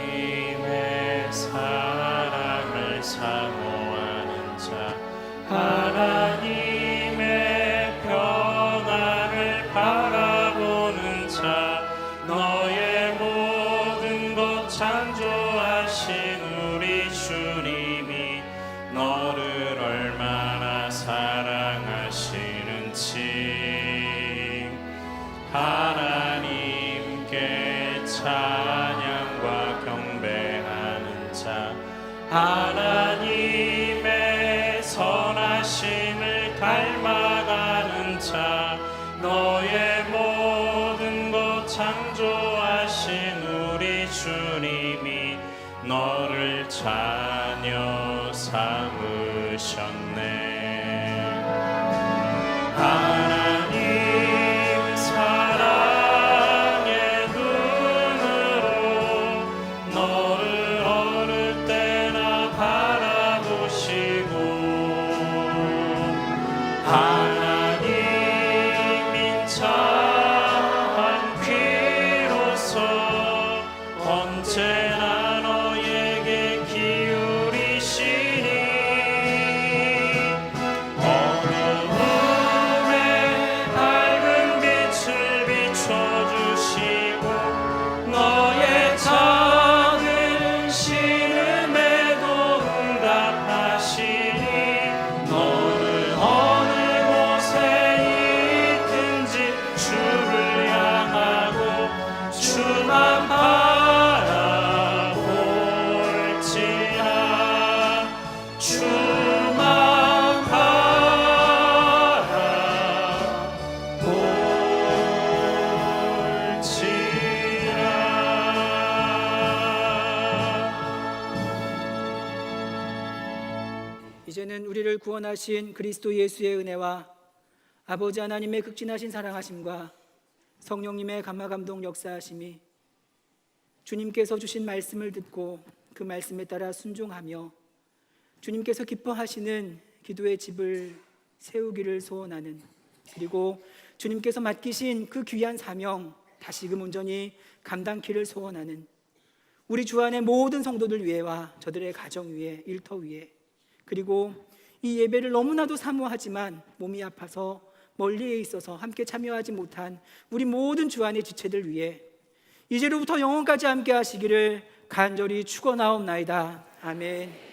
하나님의 사랑을 사모하는 자, 하나님의 평안을 바라보는 자, 너의 모든 것 창조하신 우리 주님이 너를 얼마나 사랑하시는지 하나님께 찬양과 경배하는 자, 하나님의 선하심을 닮아가는 자, 너의 모든 것 창조하신 우리 주님이 너를 자녀 삼으셨네. 하나님 사랑의 눈으로 너를 어릴 때나 바라보시고 하나님 인자한 귀로서 언제나 너에게 기울이시니 어두움에 밝은 빛을 비춰주시고 너의 작은 신음에도 응답하시니 너를 어느 곳에 있든지 주를 향하고 주만 바라볼지라 주만 바라볼지라. 이제는 우리를 구원하신 그리스도 예수의 은혜와 아버지 하나님의 극진하신 사랑하심과 성령님의 감화감동 역사하심이 주님께서 주신 말씀을 듣고 그 말씀에 따라 순종하며 주님께서 기뻐하시는 기도의 집을 세우기를 소원하는 그리고 주님께서 맡기신 그 귀한 사명 다시금 온전히 감당키를 소원하는 우리 주 안의 모든 성도들 위에와 저들의 가정 위에 일터 위에 그리고 이 예배를 너무나도 사모하지만 몸이 아파서 멀리에 있어서 함께 참여하지 못한 우리 모든 주 안의 지체들 위해 이제로부터 영원까지 함께 하시기를 간절히 축원하옵나이다. 아멘.